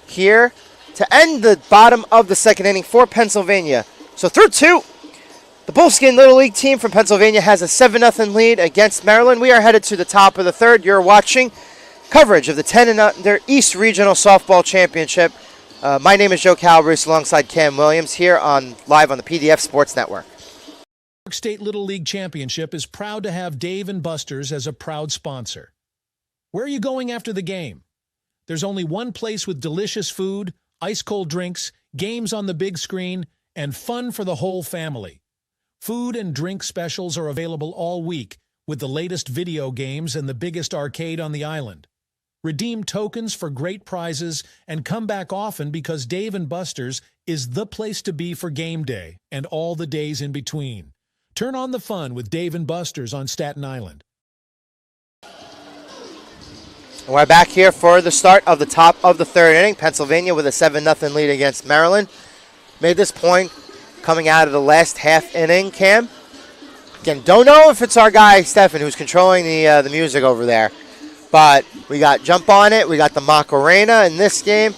here to end the bottom of the 2nd inning for Pennsylvania. So through 2, the Bullskin Little League team from Pennsylvania has a 7-0 lead against Maryland. We are headed to the top of the 3rd. You're watching coverage of the 10 and under East Regional Softball Championship. My name is Joe Calabrese alongside Cam Williams here live on the PDF Sports Network. New York State Little League Championship is proud to have Dave & Buster's as a proud sponsor. Where are you going after the game? There's only one place with delicious food, ice-cold drinks, games on the big screen, and fun for the whole family. Food and drink specials are available all week with the latest video games and the biggest arcade on the island. Redeem tokens for great prizes and come back often because Dave & Buster's is the place to be for game day and all the days in between. Turn on the fun with Dave & Buster's on Staten Island. We're back here for the start of the top of the 3rd inning. Pennsylvania with a 7-0 lead against Maryland. Made this point coming out of the last half inning, Cam. Again, don't know if it's our guy, Stefan, who's controlling the music over there. But we got Jump On It. We got the Macarena in this game.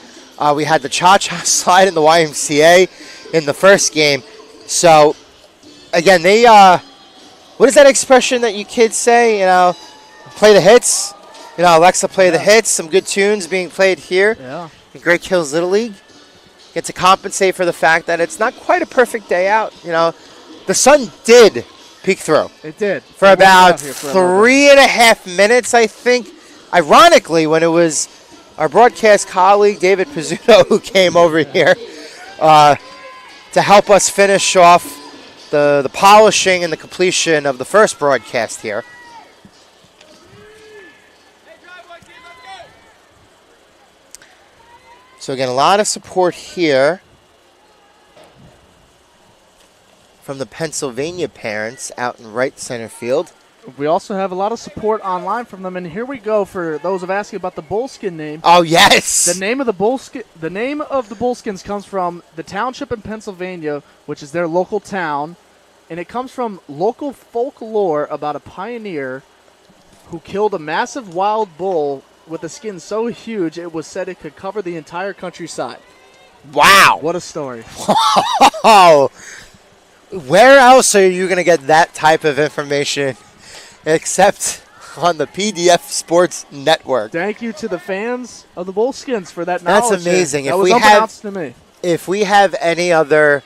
We had the Cha-Cha Slide in the YMCA in the first game. So, again, they, what is that expression that you kids say? You know, play the hits. You know, Alexa, play the hits. Some good tunes being played here. Yeah. In Great Kills Little League. Get to compensate for the fact that it's not quite a perfect day out. You know, the sun did peek through. It did. For about 3.5 minutes, I think. Ironically, when it was our broadcast colleague, David Pizzuto, who came over here to help us finish off the polishing and the completion of the first broadcast here. So again, a lot of support here from the Pennsylvania parents out in right center field. We also have a lot of support online from them, and here we go for those of asking about the Bullskin name. Oh, yes! The name of the Bullskins comes from the township in Pennsylvania, which is their local town, and it comes from local folklore about a pioneer who killed a massive wild bull with a skin so huge it was said it could cover the entire countryside. Wow! What a story. Oh, where else are you going to get that type of information except on the PDF Sports Network? Thank you to the fans of the Bullskins for that knowledge. That's amazing. That was unbeknownst to me. If we have any other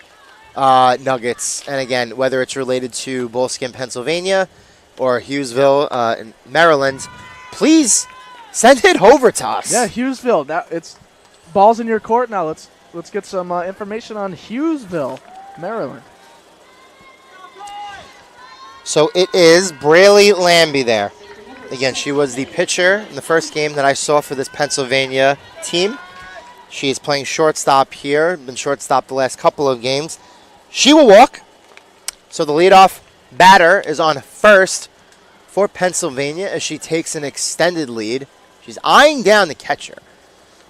nuggets, and again, whether it's related to Bullskin, Pennsylvania, or Hughesville in Maryland, please send it over to us. Yeah, Hughesville. It's balls in your court now. Let's get some information on Hughesville, Maryland. So it is Braley Lambie there. Again, she was the pitcher in the first game that I saw for this Pennsylvania team. She is playing shortstop here, been shortstop the last couple of games. She will walk. So the leadoff batter is on first for Pennsylvania as she takes an extended lead. She's eyeing down the catcher.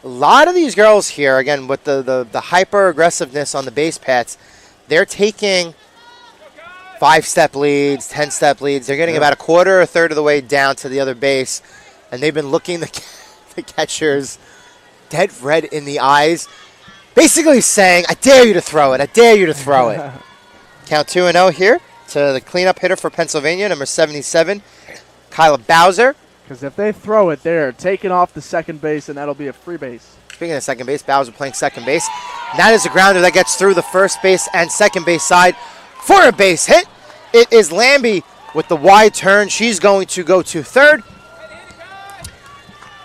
A lot of these girls here, again, with the hyper-aggressiveness on the base paths, they're taking 5-step leads, 10-step leads. They're getting about a quarter or a third of the way down to the other base, and they've been looking the catchers dead red in the eyes, basically saying, I dare you to throw it, I dare you to throw it. Count 2-0 here to the cleanup hitter for Pennsylvania, number 77, Kyla Bowser. Because if they throw it, they're taking off the second base, and that'll be a free base. Speaking of second base, Bowser playing second base. And that is a grounder that gets through the first base and second base side for a base hit. It is Lambie with the wide turn. She's going to go to third.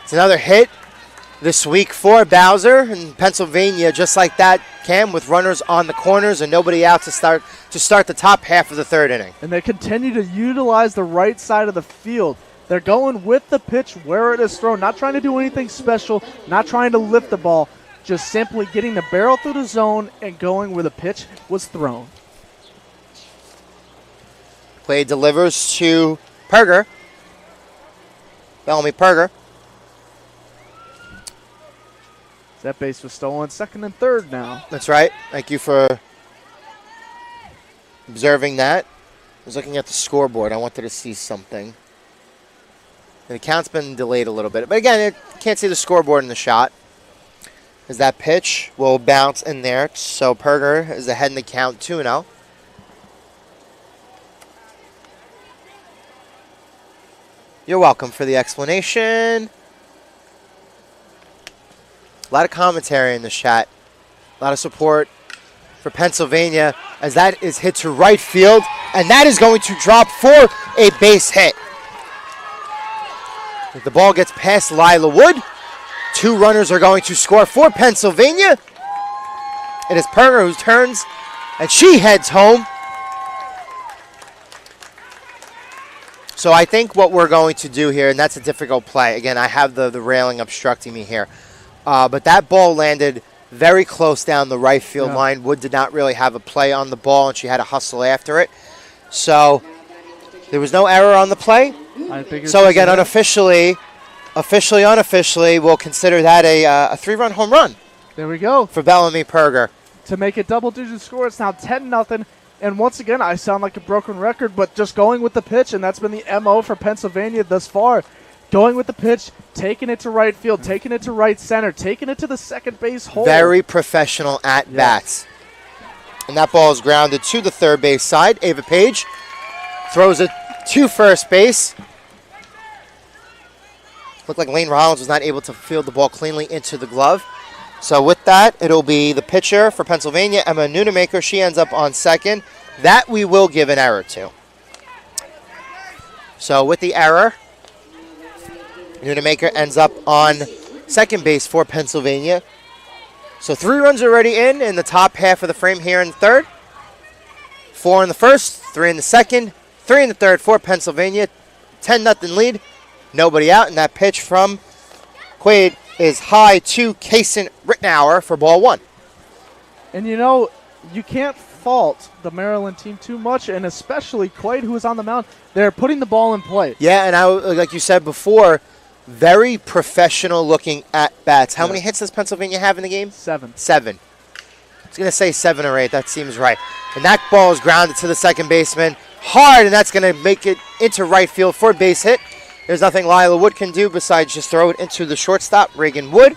It's another hit this week for Bowser in Pennsylvania, just like that, Cam, with runners on the corners and nobody out to start the top half of the third inning. And they continue to utilize the right side of the field. They're going with the pitch where it is thrown, not trying to do anything special, not trying to lift the ball, just simply getting the barrel through the zone and going where the pitch was thrown. Play delivers to Perger. Bellamy Perger. That base was stolen, second and third now. That's right. Thank you for observing that. I was looking at the scoreboard. I wanted to see something. The count's been delayed a little bit. But again, I can't see the scoreboard in the shot. As that pitch will bounce in there. So Perger is ahead in the count 2-0. You're welcome for the explanation. A lot of commentary in the chat. A lot of support for Pennsylvania as that is hit to right field. And that is going to drop for a base hit. If the ball gets past Lila Wood, two runners are going to score for Pennsylvania. It is Perger who turns, and she heads home. So I think what we're going to do here, and that's a difficult play. Again, I have the railing obstructing me here. But that ball landed very close down the right field line. Wood did not really have a play on the ball, and she had to hustle after it. So there was no error on the play. So again, unofficially, unofficially, we'll consider that a 3-run home run. There we go. For Bellamy Perger. To make it double-digit score, it's now 10-0. And once again, I sound like a broken record, but just going with the pitch, and that's been the MO for Pennsylvania thus far. Going with the pitch, taking it to right field, taking it to right center, taking it to the second base hole. Very professional at bats. And that ball is grounded to the third base side. Ava Page throws it to first base. Looked like Lane Rollins was not able to field the ball cleanly into the glove. So with that, it'll be the pitcher for Pennsylvania, Emma Nunemaker. She ends up on second. That we will give an error to. So with the error, Nunemaker ends up on second base for Pennsylvania. So 3 runs already in the top half of the frame here in the third. 4 in the first, 3 in the second, 3 in the third for Pennsylvania. 10-0 lead. Nobody out, and that pitch from Quaid is high to Kason Rittenauer for ball 1. And you know, you can't fault the Maryland team too much, and especially Quaid, who is on the mound. They're putting the ball in play. Yeah, and like you said before, very professional looking at bats. How many hits does Pennsylvania have in the game? 7. 7. I was going to say 7 or 8. That seems right. And that ball is grounded to the second baseman hard, and that's going to make it into right field for a base hit. There's nothing Lila Wood can do besides just throw it into the shortstop, Reagan Wood.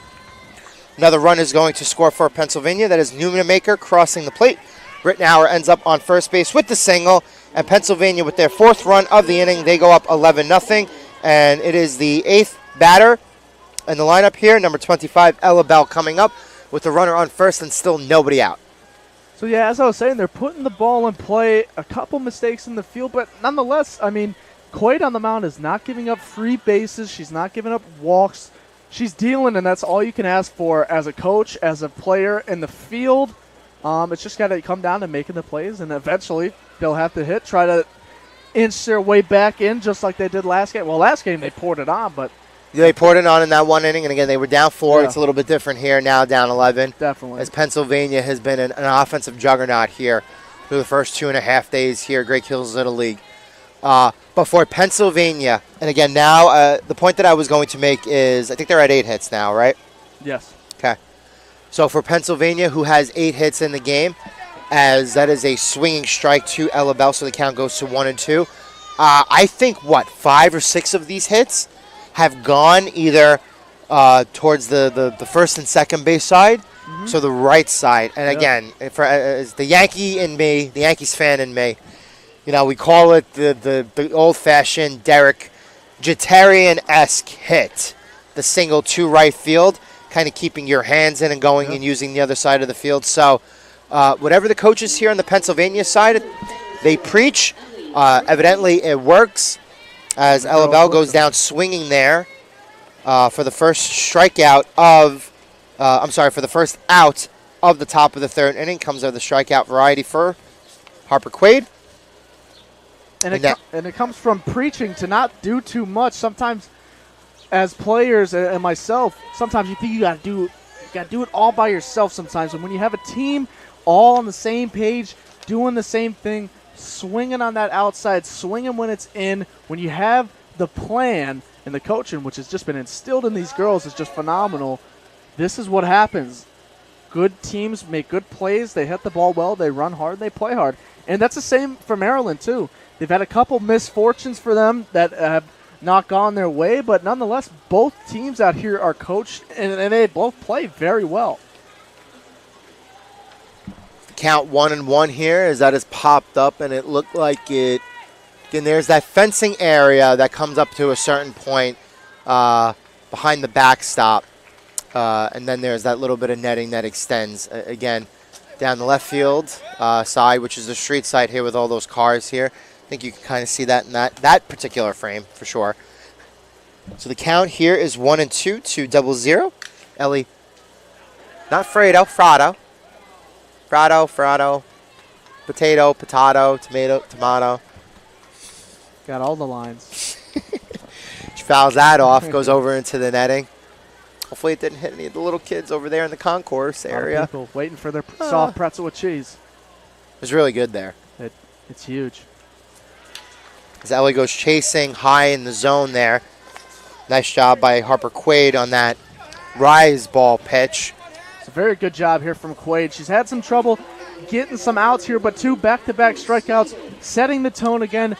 Another run is going to score for Pennsylvania. That is Newmaker crossing the plate. Rittenauer ends up on first base with the single, and Pennsylvania with their 4th run of the inning, they go up 11-0, and it is the 8th batter in the lineup here, number 25, Ella Bell, coming up with the runner on first and still nobody out. So, yeah, as I was saying, they're putting the ball in play. A couple mistakes in the field, but nonetheless, I mean, Quaid on the mound is not giving up free bases. She's not giving up walks. She's dealing, and that's all you can ask for as a coach, as a player in the field. It's just got to come down to making the plays, and eventually they'll have to try to inch their way back in just like they did last game. Well, last game they poured it on, but they poured it on in that one inning, and again, they were down 4. Yeah. It's a little bit different here, now down 11. Definitely. As Pennsylvania has been an offensive juggernaut here through the first 2.5 days here at Great Hills Little League. But for Pennsylvania, and again, now the point that I was going to make is I think they're at 8 hits now, right? Yes. Okay. So for Pennsylvania, who has 8 hits in the game, as that is a swinging strike to Ella Bell, so the count goes to 1-2. I think, 5 or 6 of these hits have gone either towards the first and second base side, so the right side. And again, for as the Yankee in me, the Yankees fan in me, we call it the old-fashioned Derek Jeterian-esque hit, the single to right field, kind of keeping your hands in and going and using the other side of the field. So whatever the coaches here on the Pennsylvania side, they preach. Evidently, it works. As Ella Bell goes down swinging there for the first strikeout of, for the first out of the top of the 3rd inning. Comes out of the strikeout variety for Harper Quaid. And it comes from preaching to not do too much. Sometimes, as players and myself, sometimes you think you got to do it all by yourself sometimes. And when you have a team all on the same page, doing the same thing, swinging on that outside, swinging when it's in, when you have the plan and the coaching, which has just been instilled in these girls, is just phenomenal. This is what happens. Good teams make good plays. They hit the ball well. They run hard. They play hard. And that's the same for Maryland, too. They've had a couple misfortunes for them that have not gone their way, but nonetheless, both teams out here are coached, and they both play very well. Count 1-1 here as that has popped up, and it looked like it. Again, there's that fencing area that comes up to a certain point behind the backstop, and then there's that little bit of netting that extends again down the left field side, which is the street side here with all those cars here. I think you can kind of see that in that particular frame for sure. So the count here is 1-2 to 0-0. Ellie, not Fredo, Frado. Frado, potato, tomato. Got all the lines. She fouls that off, goes over into the netting. Hopefully it didn't hit any of the little kids over there in the concourse area. People waiting for their soft pretzel with cheese. It was really good there. It's huge. As Ellie goes chasing high in the zone there. Nice job by Harper Quaid on that rise ball pitch. It's a very good job here from Quaid. She's had some trouble getting some outs here, but 2 back-to-back strikeouts, setting the tone again,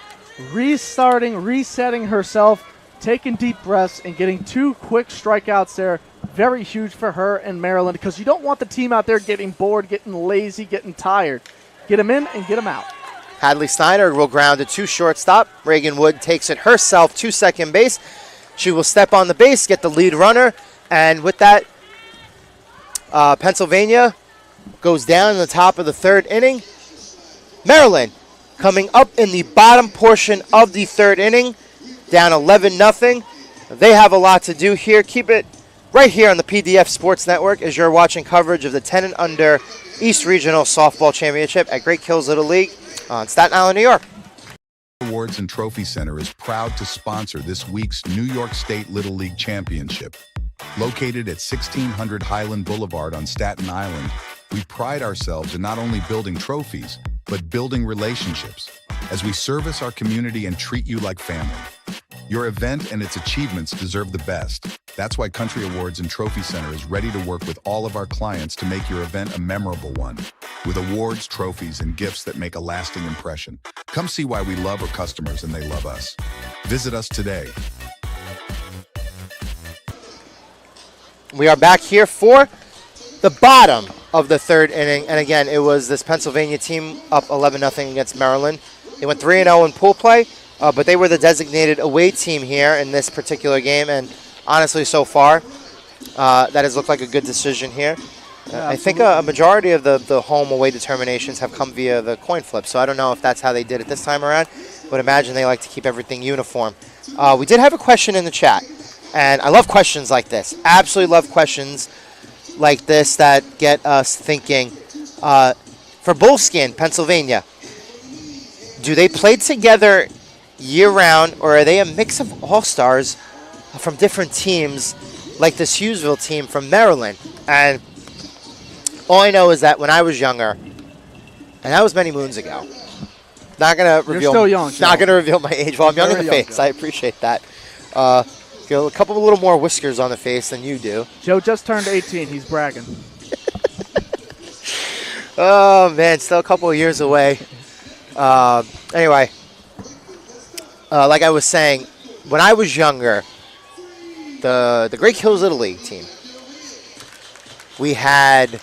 resetting herself, taking deep breaths, and getting 2 quick strikeouts there. Very huge for her and Maryland, because you don't want the team out there getting bored, getting lazy, getting tired. Get them in and get them out. Hadley Snyder will ground it to shortstop. Reagan Wood takes it herself to second base. She will step on the base, get the lead runner, and with that, Pennsylvania goes down in the top of the 3rd inning. Maryland coming up in the bottom portion of the 3rd inning, down 11-0. They have a lot to do here. Keep it right here on the PDF Sports Network as you're watching coverage of the 10 and under East Regional Softball Championship at Great Hills Little League on Staten Island, New York. Awards and Trophy Center is proud to sponsor this week's New York State Little League Championship. Located at 1600 Highland Boulevard on Staten Island, We pride ourselves in not only building trophies, but building relationships as we service our community and treat you like family. Your event and its achievements deserve the best. That's why Country Awards and Trophy Center is ready to work with all of our clients to make your event a memorable one, with awards, trophies, and gifts that make a lasting impression. Come see why we love our customers and they love us. Visit us today. We are back here for the bottom of the third inning. And again, it was this Pennsylvania team up 11-0 against Maryland. They went 3-0 in pool play, but they were the designated away team here in this particular game. And honestly, so far, that has looked like a good decision here. I think a majority of the home away determinations have come via the coin flip. So I don't know if that's how they did it this time around, but imagine they like to keep everything uniform. We did have a question in the chat. And I love questions like this. Absolutely love questions like this that get us thinking. For Bullskin, Pennsylvania, do they play together year-round, or are they a mix of all-stars from different teams like this Hughesville team from Maryland? And all I know is that when I was younger, and that was many moons ago, not going to reveal. You're still young. Not going to reveal my age. Well, I'm young in the face. I appreciate that. A couple of little more whiskers on the face than you do. Joe just turned 18. He's bragging. Oh, man, still a couple of years away. Anyway, like I was saying, when I was younger, the Great Hills Little League team, we had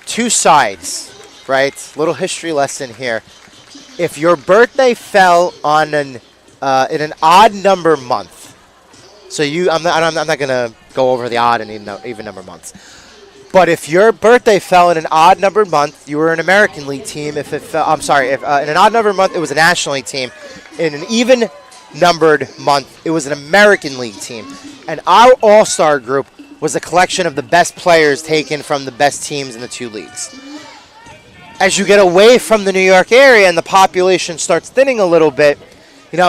two sides, right? Little history lesson here. If your birthday fell on in an odd number month, so I'm not going to go over the odd and even number months. But if your birthday fell in an odd numbered month, you were an American League team. If in an odd numbered month, it was a National League team. In an even numbered month, it was an American League team. And our All-Star group was a collection of the best players taken from the best teams in the two leagues. As you get away from the New York area and the population starts thinning a little bit,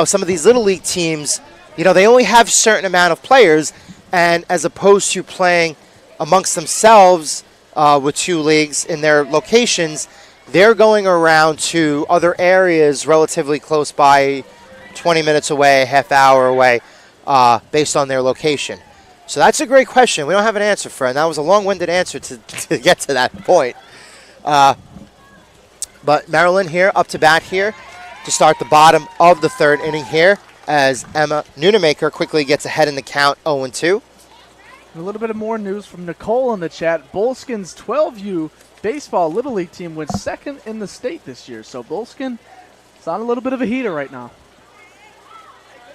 some of these Little League teams, they only have a certain amount of players, and as opposed to playing amongst themselves with two leagues in their locations, they're going around to other areas relatively close by, 20 minutes away, a half hour away, based on their location. So that's a great question. We don't have an answer for it, and that was a long-winded answer to get to that point. But Maryland here, up to bat here, to start the bottom of the third inning here, as Emma Nunemaker quickly gets ahead in the count 0-2. A little bit of more news from Nicole in the chat. Bullskin's 12U baseball Little League team went second in the state this year. So Bullskin is on a little bit of a heater right now.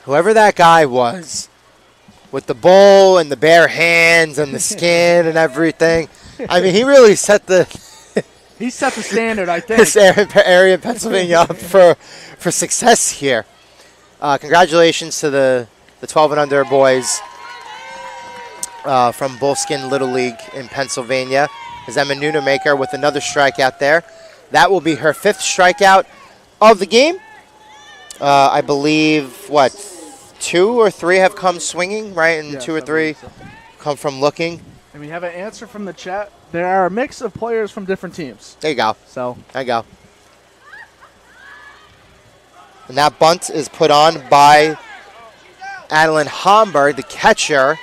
Whoever that guy was, with the bowl and the bare hands and the skin and everything, I mean, he really set the... He set the standard, I think. This area in Pennsylvania up for success here. Congratulations to the 12 and under boys from Bullskin Little League in Pennsylvania. As Emma Nunemaker with another strikeout there. That will be her 5th strikeout of the game. I believe, 2 or 3 have come swinging, right? And 2 or 3 come from looking. And we have an answer from the chat. There are a mix of players from different teams. There you go. So there you go. And that bunt is put on by Adeline Homburg, the catcher.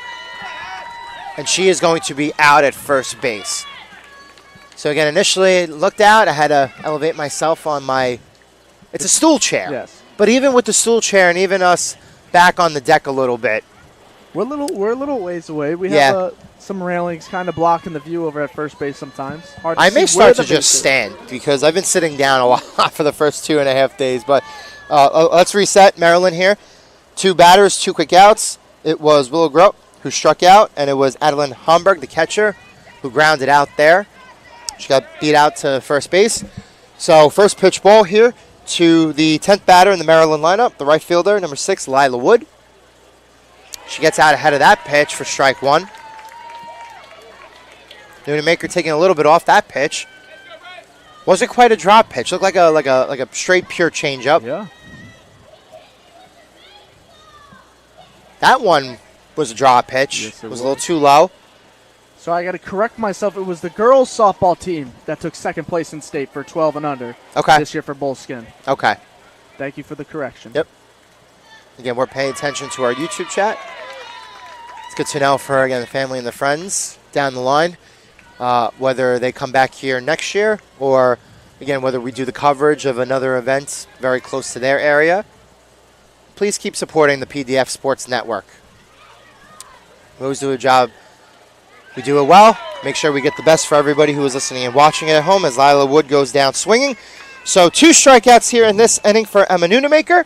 And she is going to be out at first base. So again, initially looked out. I had to elevate myself on my... It's a stool chair. Yes. But even with the stool chair and even us back on the deck a little bit. We're a little ways away. We have some railings kind of blocking the view over at first base sometimes. Hard to I see may where start the to just base is. stand because I've been sitting down a lot for the first 2.5 days. But let's reset Maryland here. 2 batters, 2 quick outs. It was Willow Grote who struck out, and it was Adeline Homburg, the catcher, who grounded out there. She got beat out to first base. So first pitch ball here to the 10th batter in the Maryland lineup, the right fielder, number 6, Lila Wood. She gets out ahead of that pitch for strike 1. Nunemaker taking a little bit off that pitch. Wasn't quite a drop pitch. Looked like a straight pure changeup. Yeah. That one was a drop pitch. Yes, it was a little too low. So I got to correct myself. It was the girls softball team that took second place in state for 12 and under this year for Bullskin. Okay. Thank you for the correction. Yep. Again, we're paying attention to our YouTube chat. It's good to know for, again, the family and the friends down the line, whether they come back here next year or, again, whether we do the coverage of another event very close to their area. Please keep supporting the PDF Sports Network. We always do a job. We do it well. Make sure we get the best for everybody who is listening and watching at home as Lila Wood goes down swinging. So 2 strikeouts here in this inning for Emma Nunemaker.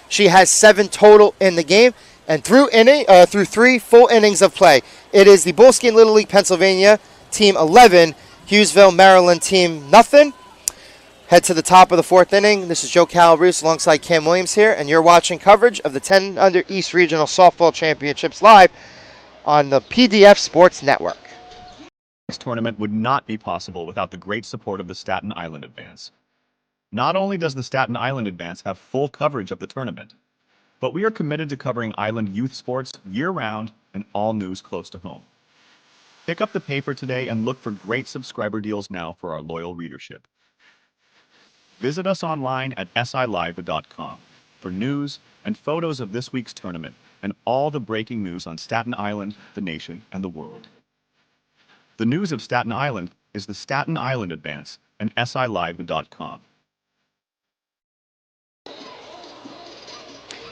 She has 7 total in the game. And through 3 full innings of play, it is the Bullskin Little League Pennsylvania team 11, Hughesville, Maryland team nothing. Head to the top of the 4th inning. This is Joe Calabrese alongside Cam Williams here, and you're watching coverage of the 10 Under East Regional Softball Championships live on the PDF Sports Network. This tournament would not be possible without the great support of the Staten Island Advance. Not only does the Staten Island Advance have full coverage of the tournament, but we are committed to covering Island youth sports year-round and all news close to home. Pick up the paper today and look for great subscriber deals now for our loyal readership. Visit us online at silive.com for news and photos of this week's tournament and all the breaking news on Staten Island, the nation, and the world. The news of Staten Island is the Staten Island Advance and silive.com.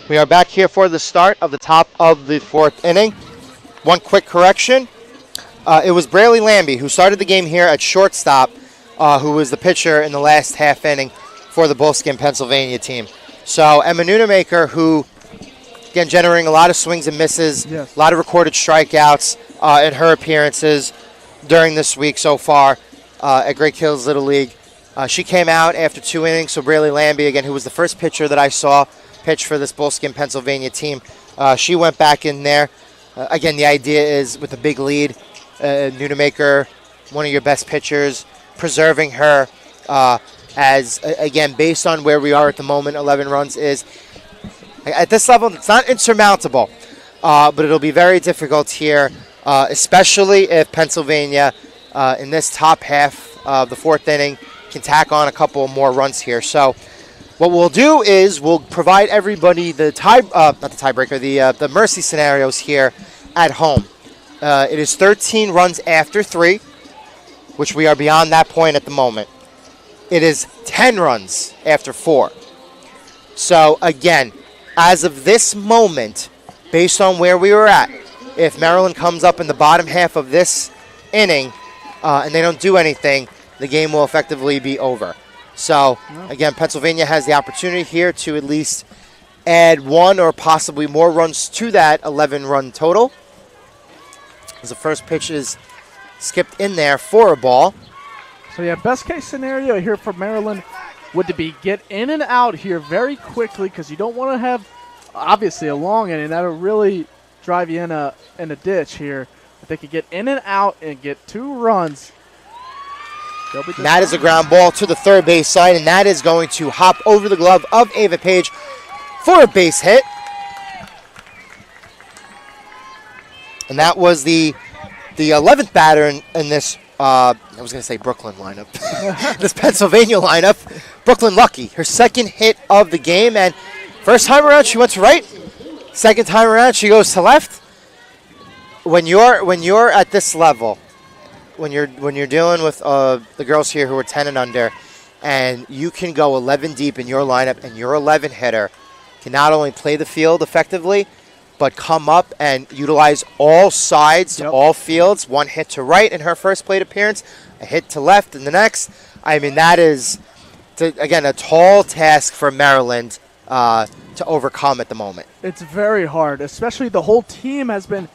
We are back here for the start of the top of the 4th inning. One quick correction. It was Braley Lambie who started the game here at shortstop, who was the pitcher in the last half inning for the Bullskin Pennsylvania team. So Emma Nunemaker, who, again, generating a lot of swings and misses, a lot of recorded strikeouts in her appearances during this week so far at Great Hills Little League. She came out after 2 innings, so Braley Lambie, again, who was the first pitcher that I saw pitch for this Bullskin Pennsylvania team, she went back in there. Again, the idea is with a big lead, Nunemaker, one of your best pitchers, preserving her as, again, based on where we are at the moment, 11 runs is, at this level, it's not insurmountable, but it'll be very difficult here, especially if Pennsylvania, in this top half of the 4th inning, can tack on a couple more runs here. So what we'll do is we'll provide everybody the the mercy scenarios here at home. It is 13 runs after 3, which we are beyond that point at the moment. It is 10 runs after 4. So again, as of this moment, based on where we were at, if Maryland comes up in the bottom half of this inning and they don't do anything, the game will effectively be over. So, again, Pennsylvania has the opportunity here to at least add 1 or possibly more runs to that 11-run total. As the first pitch is skipped in there for a ball. So, yeah, best case scenario here for Maryland would to be get in and out here very quickly because you don't want to have, obviously, a long inning. That'll really drive you in a ditch here. If they could get in and out and get 2 runs, and that is a ground ball to the third base side, and that is going to hop over the glove of Ava Page for a base hit. And that was the 11th batter in this, I was going to say Brooklyn lineup, this Pennsylvania lineup. Brooklyn Lucky, her 2nd hit of the game, and first time around she went to right, 2nd time around she goes to left. When you're at this level, when you're dealing with the girls here who are 10 and under, and you can go 11 deep in your lineup, and your 11 hitter can not only play the field effectively, but come up and utilize all sides, all fields. 1 hit to right in her first plate appearance, a hit to left in the next. I mean, that is, again, a tall task for Maryland to overcome at the moment. It's very hard, especially the whole team has been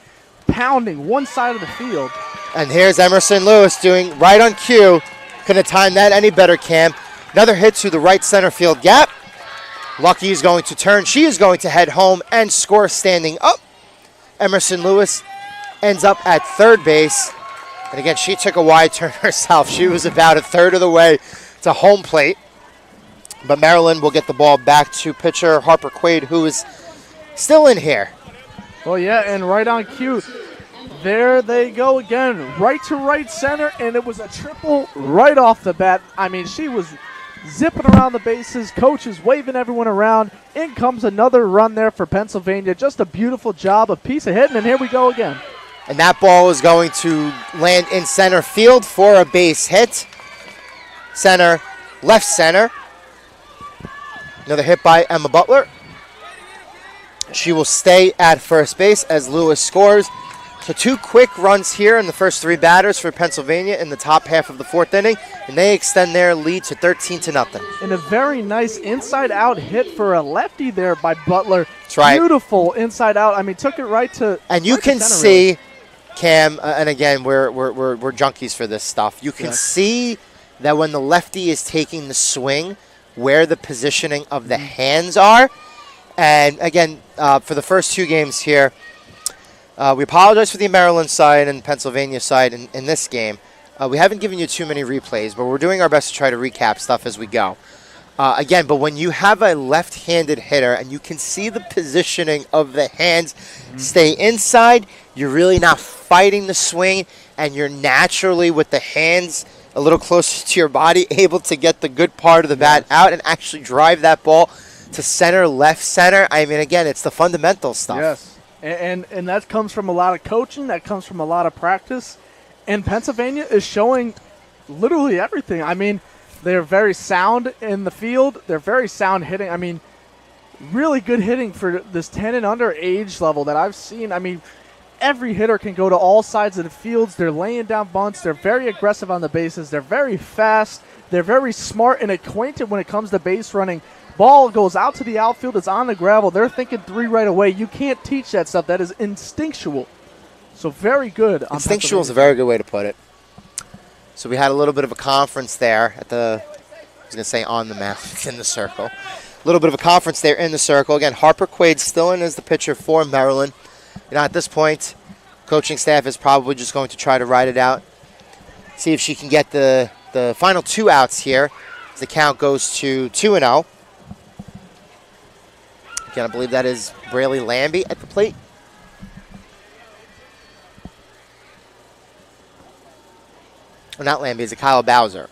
pounding one side of the field. And here's Emerson Lewis doing right on cue. Couldn't have timed that any better, Cam. Another hit to the right center field gap. Lucky is going to turn. She is going to head home and score standing up. Emerson Lewis ends up at third base. And again, she took a wide turn herself. She was about a third of the way to home plate. But Maryland will get the ball back to pitcher Harper Quaid, who is still in here. Well, yeah, and right on cue. There they go again, right to right center, and it was a triple right off the bat. I mean, she was zipping around the bases, coaches waving everyone around. In comes another run there for Pennsylvania. Just a beautiful job, a piece of hitting, and here we go again. And that ball is going to land in center field for a base hit. Center, left center. Another hit by Emma Butler. She will stay at first base as Lewis scores. So 2 quick runs here in the first 3 batters for Pennsylvania in the top half of the 4th inning, and they extend their lead to 13-0. And a very nice inside-out hit for a lefty there by Butler. That's right. Beautiful inside-out. I mean, took it right to. And you right to can center, see, really. Cam, and again, we're junkies for this stuff. You can see that when the lefty is taking the swing, where the positioning of the hands are. And again, for the first 2 games here, we apologize for the Maryland side and Pennsylvania side in this game. We haven't given you too many replays, but we're doing our best to try to recap stuff as we go. Again, but when you have a left-handed hitter and you can see the positioning of the hands stay inside, you're really not fighting the swing, and you're naturally, with the hands a little closer to your body, able to get the good part of the bat out and actually drive that ball to center, left center. I mean, again, it's the fundamental stuff. Yes, and that comes from a lot of coaching. That comes from a lot of practice. And Pennsylvania is showing literally everything. I mean, they're very sound in the field. They're very sound hitting. I mean, really good hitting for this 10 and under age level that I've seen. I mean, every hitter can go to all sides of the fields. They're laying down bunts. They're very aggressive on the bases. They're very fast. They're very smart and acquainted when it comes to base running. Ball goes out to the outfield. It's on the gravel. They're thinking 3 right away. You can't teach that stuff. That is instinctual. So very good. Instinctual is a very good way to put it. So we had a little bit of a conference there at the, I was going to say on the mound, it's in the circle. A little bit of a conference there in the circle. Again, Harper Quaid still in as the pitcher for Maryland. You know, at this point, coaching staff is probably just going to try to ride it out. See if she can get the final 2 outs here as the count goes to 2-0. Again, I believe that is Braley Lambie at the plate. Or not Lambie, it's Kyle Bowser.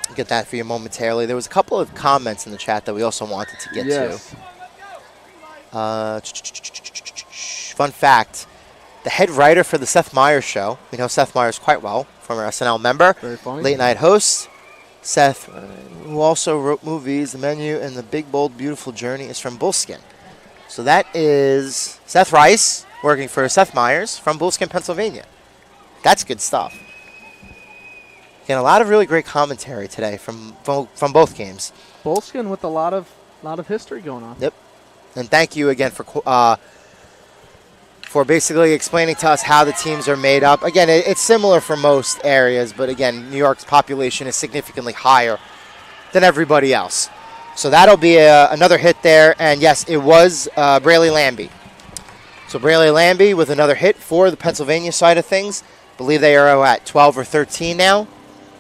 I'll get that for you momentarily. There was a couple of comments in the chat that we also wanted to get to. Fun fact, the head writer for the Seth Meyers show, we know Seth Meyers quite well, former SNL member, Very funny. late night host. Seth, who also wrote movies, The Menu, and The Big, Bold, Beautiful Journey, is from Bullskin. So that is Seth Rice, working for Seth Meyers from Bullskin, Pennsylvania. That's good stuff. Again, a lot of really great commentary today from both games. Bullskin with a lot of history going on. Yep. And thank you again for basically explaining to us how the teams are made up. Again, it's similar for most areas, but again, New York's population is significantly higher than everybody else. So that'll be another hit there. And yes, it was Braley Lambie. So Braley Lambie with another hit for the Pennsylvania side of things. I believe they are at 12 or 13 now.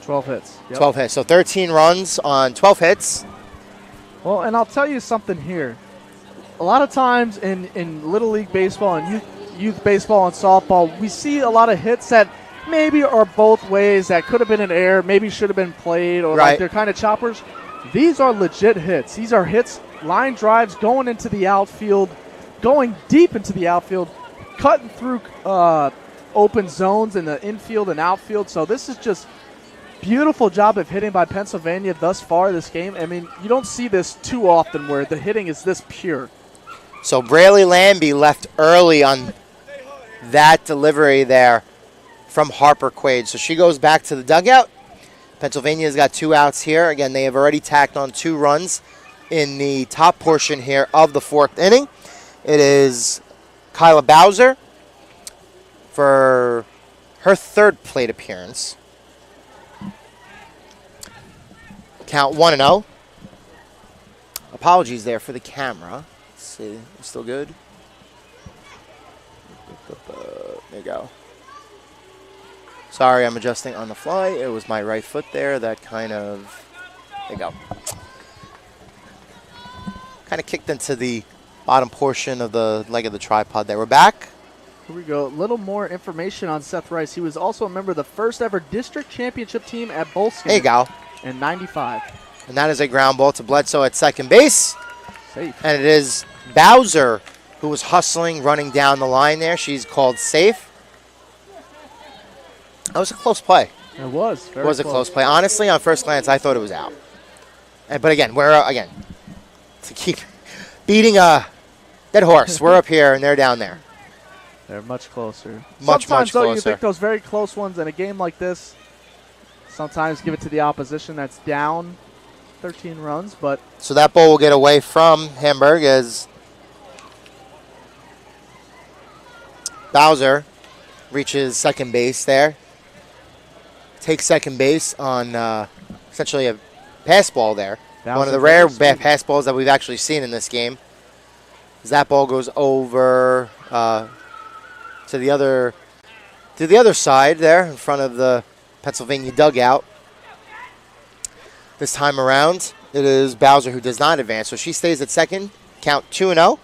12 hits. Yep. 12 hits. So 13 runs on 12 hits. Well, and I'll tell you something here. A lot of times in Little League Baseball and youth baseball and softball, we see a lot of hits that maybe are both ways, that could have been an error, maybe should have been played, or like they're kind of choppers. These are legit hits. These are hits, line drives going into the outfield, going deep into the outfield, cutting through open zones in the infield and outfield. So this is just beautiful job of hitting by Pennsylvania thus far this game. I mean, you don't see this too often where the hitting is this pure. So Braley Lambie left early on that delivery there from Harper Quaid. So she goes back to the dugout. Pennsylvania's got 2 outs here. Again, they have already tacked on 2 runs in the top portion here of the 4th inning. It is Kyla Bowser for her 3rd plate appearance. Count 1-0. Apologies there for the camera. Let's see, we're still good. There you go. Sorry, I'm adjusting on the fly. It was my right foot there that kind of, there you go. Kind of kicked into the bottom portion of the leg of the tripod there. We're back. Here we go. A little more information on Seth Rice. He was also a member of the first ever district championship team at Bolskinen. There you go. In 95. And that is a ground ball to Bledsoe at second base. Safe. And it is Bowser who was hustling, running down the line there. She's called safe. That was a close play. It was. It was a close play. Honestly, on first glance, I thought it was out. But again, we're, to keep beating a dead horse, we're up here and they're down there. They're much closer. Much sometimes, though, closer. you think those very close ones in a game like this, sometimes give it to the opposition that's down 13 runs, but... So that ball will get away from Hamburg as Bowser reaches second base there. Takes second base on essentially a pass ball there. Bowser one of the rare pass balls that we've actually seen in this game. As that ball goes over to the other side there in front of the Pennsylvania dugout. This time around, it is Bowser who does not advance, so she stays at second. Count 2-0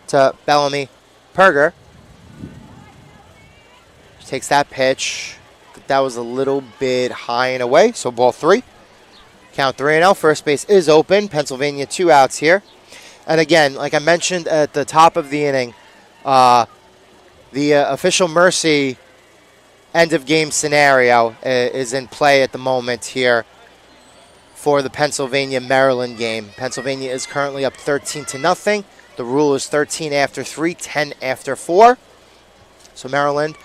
to Bellamy Perger. She takes that pitch. That was a little bit high and away, so ball 3. Count 3-0. First base is open. Pennsylvania 2 outs here. And again, like I mentioned at the top of the inning, the official mercy end of game scenario is in play at the moment here for the Pennsylvania-Maryland game. Pennsylvania is currently up 13-0. The rule is 13 after 3, 10 after 4. So Maryland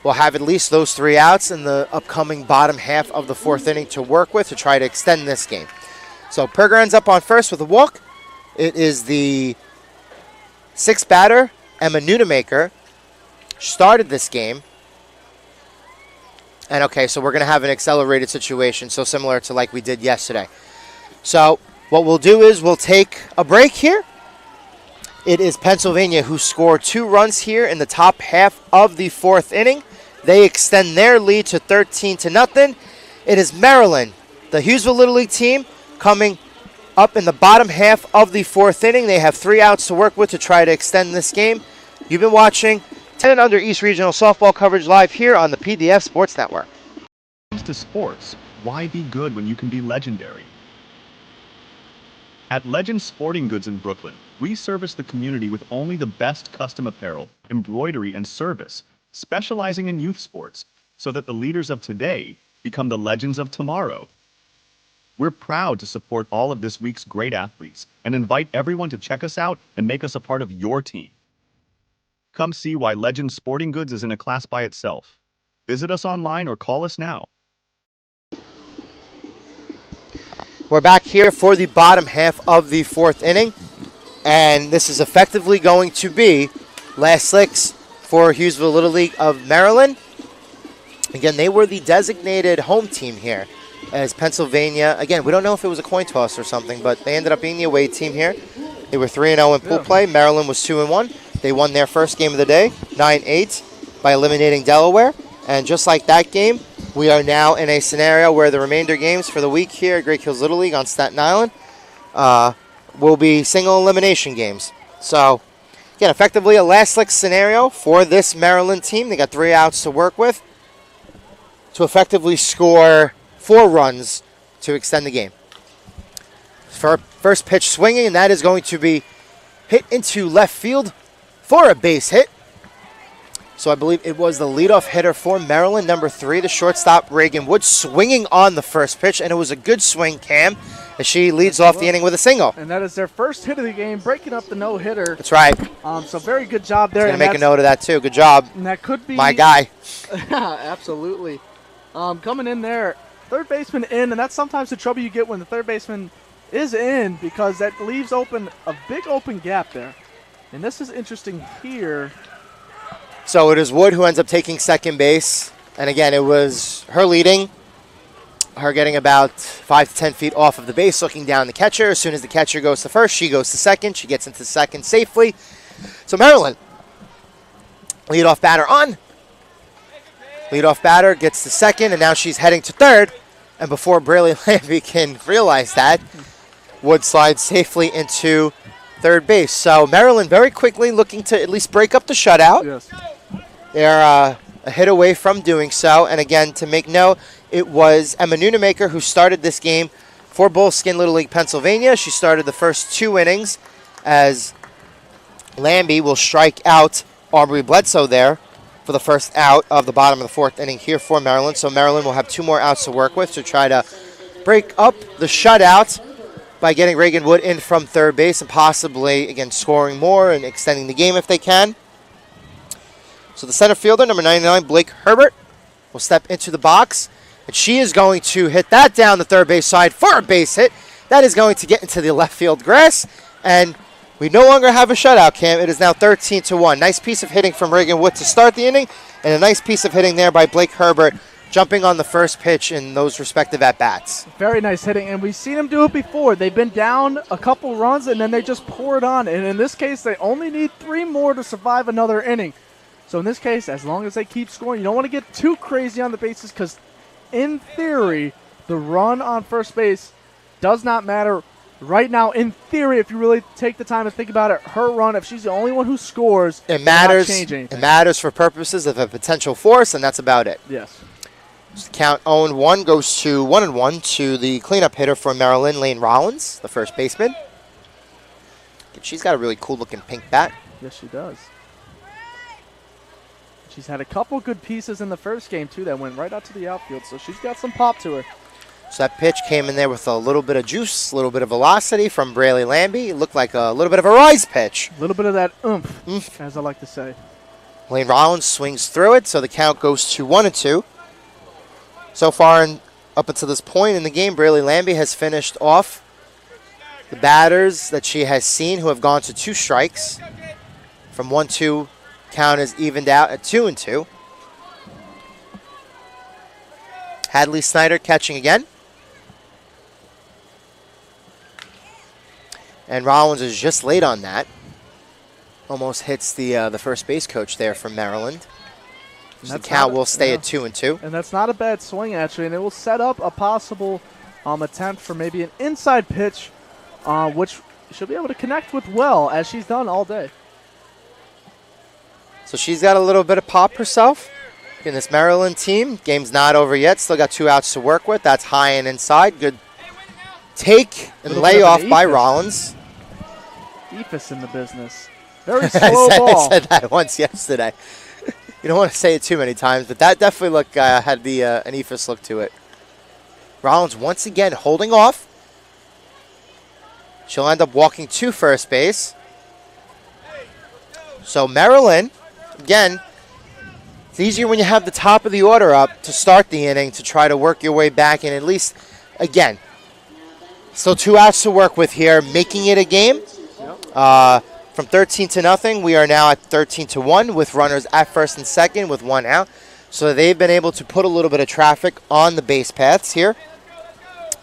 will have at least those 3 outs in the upcoming bottom half of the 4th inning to work with to try to extend this game. So Perger ends up on first with a walk. It is the 6th batter, Emma Nunemaker, started this game. And okay, so we're going to have an accelerated situation, so similar to like we did yesterday. So what we'll do is we'll take a break here. It is Pennsylvania who scored 2 runs here in the top half of the 4th inning. They extend their lead to 13-0. It is Maryland, the Hughesville Little League team, coming up in the bottom half of the 4th inning. They have 3 outs to work with to try to extend this game. You've been watching 10 and Under East Regional Softball coverage live here on the PDF Sports Network. When it comes to sports, why be good when you can be legendary? At Legend Sporting Goods in Brooklyn, we service the community with only the best custom apparel, embroidery, and service, specializing in youth sports, so that the leaders of today become the legends of tomorrow. We're proud to support all of this week's great athletes and invite everyone to check us out and make us a part of your team. Come see why Legend Sporting Goods is in a class by itself. Visit us online or call us now. We're back here for the bottom half of the 4th inning, and this is effectively going to be last licks for Hughesville Little League of Maryland. Again, they were the designated home team here as Pennsylvania. Again, we don't know if it was a coin toss or something, but they ended up being the away team here. They were 3-0 in pool play. Maryland was 2-1. They won their first game of the day, 9-8, by eliminating Delaware. And just like that game, we are now in a scenario where the remainder games for the week here at Great Hills Little League on Staten Island will be single elimination games. So, again, effectively a last lick scenario for this Maryland team. They got 3 outs to work with to effectively score 4 runs to extend the game. First pitch swinging, and that is going to be hit into left field for a base hit. So I believe it was the leadoff hitter for Maryland, number 3, the shortstop, Reagan Wood, swinging on the first pitch, and it was a good swing, Cam, as she leads off the inning with a single. And that is their first hit of the game, breaking up the no-hitter. That's right. So very good job there. Going to make a note of that, too. Good job. And that could be my guy. Absolutely. Coming in there, third baseman in, and that's sometimes the trouble you get when the third baseman is in, because that leaves open a big open gap there. And this is interesting here. So it is Wood who ends up taking second base. And again, it was her leading, her getting about 5 to 10 feet off of the base, looking down the catcher. As soon as the catcher goes to first, she goes to second. She gets into second safely. So Maryland, leadoff batter on. Leadoff batter gets to second, and now she's heading to third. And before Braley Lambie can realize that, Wood slides safely into third base. So Maryland very quickly looking to at least break up the shutout. Yes. They're a hit away from doing so. And again, to make note, it was Emma Nunemaker who started this game for Bullskin Little League Pennsylvania. She started the first 2 innings as Lambie will strike out Aubrey Bledsoe there for the first out of the bottom of the 4th inning here for Maryland. So Maryland will have 2 more outs to work with to try to break up the shutout by getting Reagan Wood in from third base and possibly, again, scoring more and extending the game if they can. So the center fielder, number 99, Blake Herbert, will step into the box. And she is going to hit that down the third base side for a base hit. That is going to get into the left field grass. And we no longer have a shutout, Cam. It is now 13-1. Nice piece of hitting from Reagan Wood to start the inning. And a nice piece of hitting there by Blake Herbert, jumping on the first pitch in those respective at-bats. Very nice hitting, and we've seen them do it before. They've been down a couple runs, and then they just pour it on. And in this case, they only need 3 more to survive another inning. So in this case, as long as they keep scoring, you don't want to get too crazy on the bases because, in theory, the run on first base does not matter. Right now, in theory, if you really take the time to think about it, her run, if she's the only one who scores, it matters. Not change anything. It matters for purposes of a potential force, and that's about it. Yes. Count 0-1 goes to 1-1 to the cleanup hitter for Maryland, Lane Rollins, the first baseman. She's got a really cool-looking pink bat. Yes, she does. She's had a couple good pieces in the first game, too, that went right out to the outfield, so she's got some pop to her. So that pitch came in there with a little bit of juice, a little bit of velocity from Braley Lambie. It looked like a little bit of a rise pitch. A little bit of that oomph, as I like to say. Lane Rollins swings through it, so the count goes to 1-2. So far, up until this point in the game, Braley Lambie has finished off the batters that she has seen who have gone to 2 strikes. From 1-2, count is evened out at 2-2. Hadley Snyder catching again. And Rollins is just late on that. Almost hits the first base coach there from Maryland. So the count will stay at 2-2. And that's not a bad swing, actually. And it will set up a possible attempt for maybe an inside pitch, which she'll be able to connect with well, as she's done all day. So she's got a little bit of pop herself in this Maryland team. Game's not over yet. Still got 2 outs to work with. That's high and inside. Good take and layoff by Rollins. Ephus in the business. Very slow ball. I said that once yesterday. You don't want to say it too many times, but that definitely had the an Ephus look to it. Rollins once again holding off. She'll end up walking to first base. So Maryland, again, it's easier when you have the top of the order up to start the inning to try to work your way back and at least, again, still 2 outs to work with here, making it a game. From 13-0, we are now at 13-1 with runners at first and second with 1 out. So they've been able to put a little bit of traffic on the base paths here.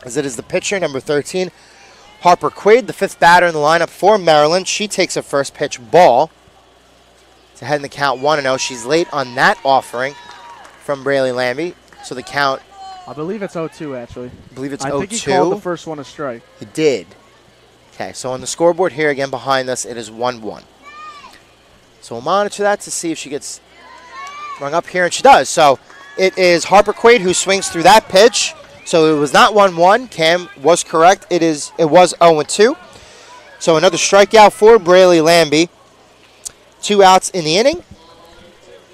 As it is the pitcher, number 13, Harper Quaid, the 5th batter in the lineup for Maryland. She takes a first pitch ball to head in the count 1-0. She's late on that offering from Braley Lambie. So the count, I believe it's 0-2, actually. I believe it's 0-2. I think he called the first one a strike. He did. Okay, so on the scoreboard here again behind us, it is 1-1. So we'll monitor that to see if she gets rung up here, and she does. So it is Harper Quaid who swings through that pitch. So it was not 1-1. Cam was correct. It was 0-2. So another strikeout for Braley Lambie. 2 outs in the inning.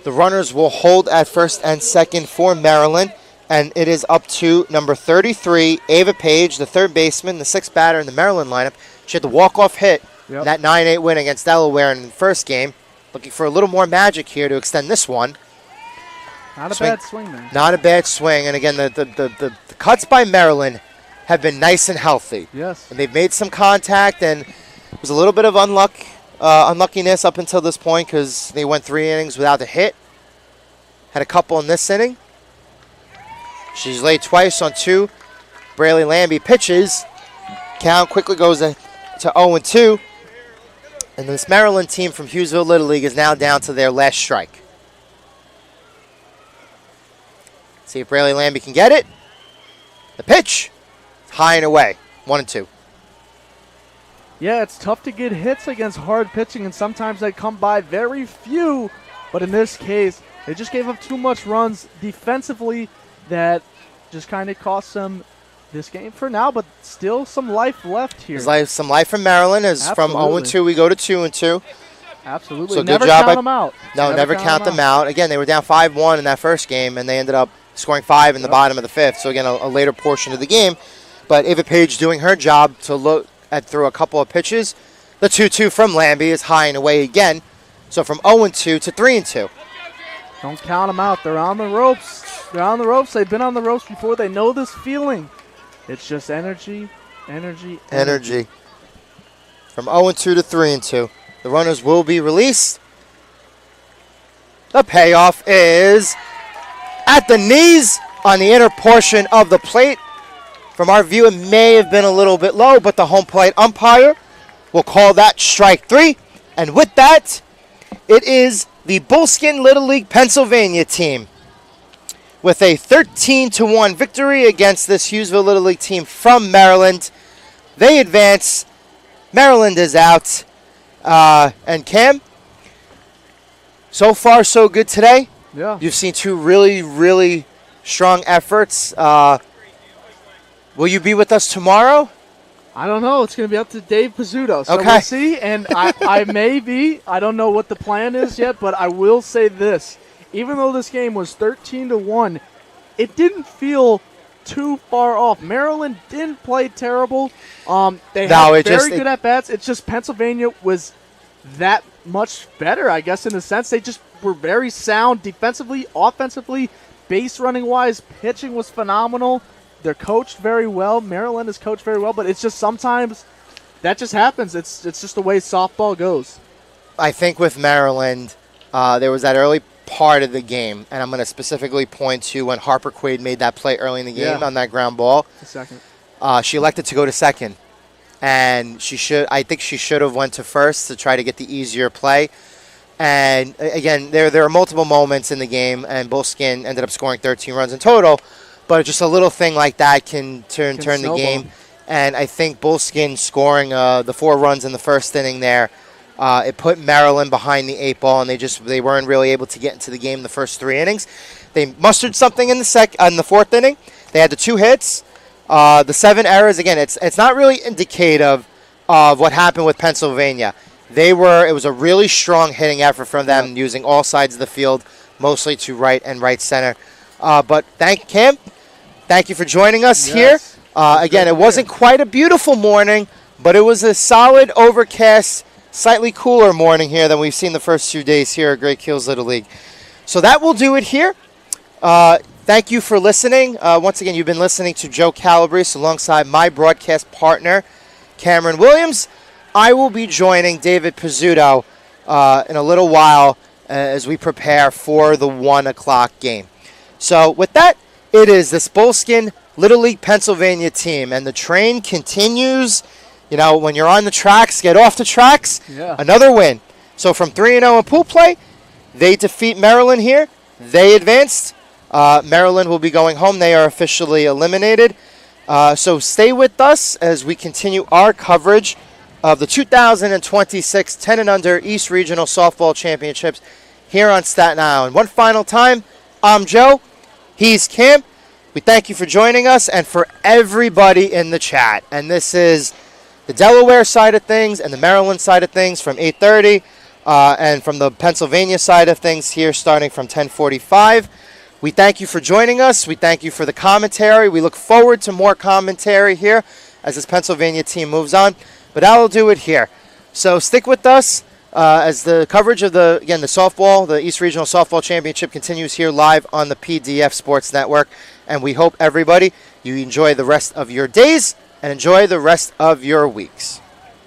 The runners will hold at first and second for Maryland. And it is up to number 33, Ava Page, the 3rd baseman, the 6th batter in the Maryland lineup. She had the walk-off hit in that 9-8 win against Delaware in the first game. Looking for a little more magic here to extend this one. Not a bad swing, man. Not a bad swing. And again, the cuts by Maryland have been nice and healthy. Yes. And they've made some contact, and it was a little bit of unluckiness up until this point because they went 3 innings without a hit. Had a couple in this inning. She's laid twice on 2. Braley Lambie pitches. Count quickly goes to 0-2. And this Maryland team from Hughesville Little League is now down to their last strike. See if Braley Lambie can get it. The pitch. High and away. 1-2. Yeah, it's tough to get hits against hard pitching, and sometimes they come by very few. But in this case, they just gave up too much runs defensively that just kind of cost them this game for now, but still some life left here. There's some life from Maryland. From 0-2, we go to 2-2. Absolutely. So never good job count them out. No, never count them out. Again, they were down 5-1 in that first game, and they ended up scoring 5 in the bottom of the fifth. So, again, a later portion of the game. But Ava Page doing her job to look at through a couple of pitches. The 2-2 from Lambie is high and away again. So from 0-2 to 3-2. Don't count them out. They're on the ropes. They're on the ropes. They've been on the ropes before. They know this feeling. It's just energy. From 0-2 to 3-2. The runners will be released. The payoff is at the knees on the inner portion of the plate. From our view, it may have been a little bit low, but the home plate umpire will call that strike 3. And with that, it is the Bullskin Little League Pennsylvania team with a 13-1 victory against this Hughesville Little League team from Maryland. They advance. Maryland is out. And Cam, so far so good today. Yeah. You've seen two really, really strong efforts. Will you be with us tomorrow? I don't know. It's going to be up to Dave Pizzuto. So okay. We'll see. And I may be. I don't know what the plan is yet, but I will say this. Even though this game was 13-1, it didn't feel too far off. Maryland didn't play terrible. They had very good at-bats. It's just Pennsylvania was that much better, I guess, in the sense they just were very sound defensively, offensively, base running-wise. Pitching was phenomenal. They're coached very well. Maryland is coached very well, but it's just sometimes that just happens. It's just the way softball goes. I think with Maryland, there was that early part of the game, and I'm going to specifically point to when Harper Quaid made that play early in the game on that ground ball. Second. She elected to go to second, and I think she should have went to first to try to get the easier play. And again, there are multiple moments in the game, and Bullskin ended up scoring 13 runs in total. But just a little thing like that can turn the game. And I think Bullskin scoring the 4 runs in the first inning there, it put Maryland behind the 8 ball, and they weren't really able to get into the game the first 3 innings. They mustered something in the 4th inning. They had the 2 hits, the 7 errors. Again, it's not really indicative of what happened with Pennsylvania. It was a really strong hitting effort from them, using all sides of the field, mostly to right and right center. But thank you for joining us here. Again, it wasn't quite a beautiful morning, but it was a solid, overcast, slightly cooler morning here than we've seen the first 2 days here at Great Keels Little League. So that will do it here. Thank you for listening. Once again, you've been listening to Joe Calabrese alongside my broadcast partner, Cameron Williams. I will be joining David Pizzuto in a little while as we prepare for the 1 o'clock game. So with that, it is this Bullskin Little League Pennsylvania team, and the train continues. You know, when you're on the tracks, get off the tracks. Yeah. Another win. So from 3-0 in pool play, they defeat Maryland here. They advanced. Maryland will be going home. They are officially eliminated. So stay with us as we continue our coverage of the 2026 10 and under East Regional Softball Championships here on Staten Island. One final time, I'm Joe. He's Cam. We thank you for joining us and for everybody in the chat. And this is the Delaware side of things and the Maryland side of things from 8:30, and from the Pennsylvania side of things here starting from 10:45. We thank you for joining us. We thank you for the commentary. We look forward to more commentary here as this Pennsylvania team moves on. But that'll do it here. So stick with us as the coverage of the softball, the East Regional Softball Championship continues here live on the PDF Sports Network. And we hope everybody, you enjoy the rest of your days and enjoy the rest of your weeks.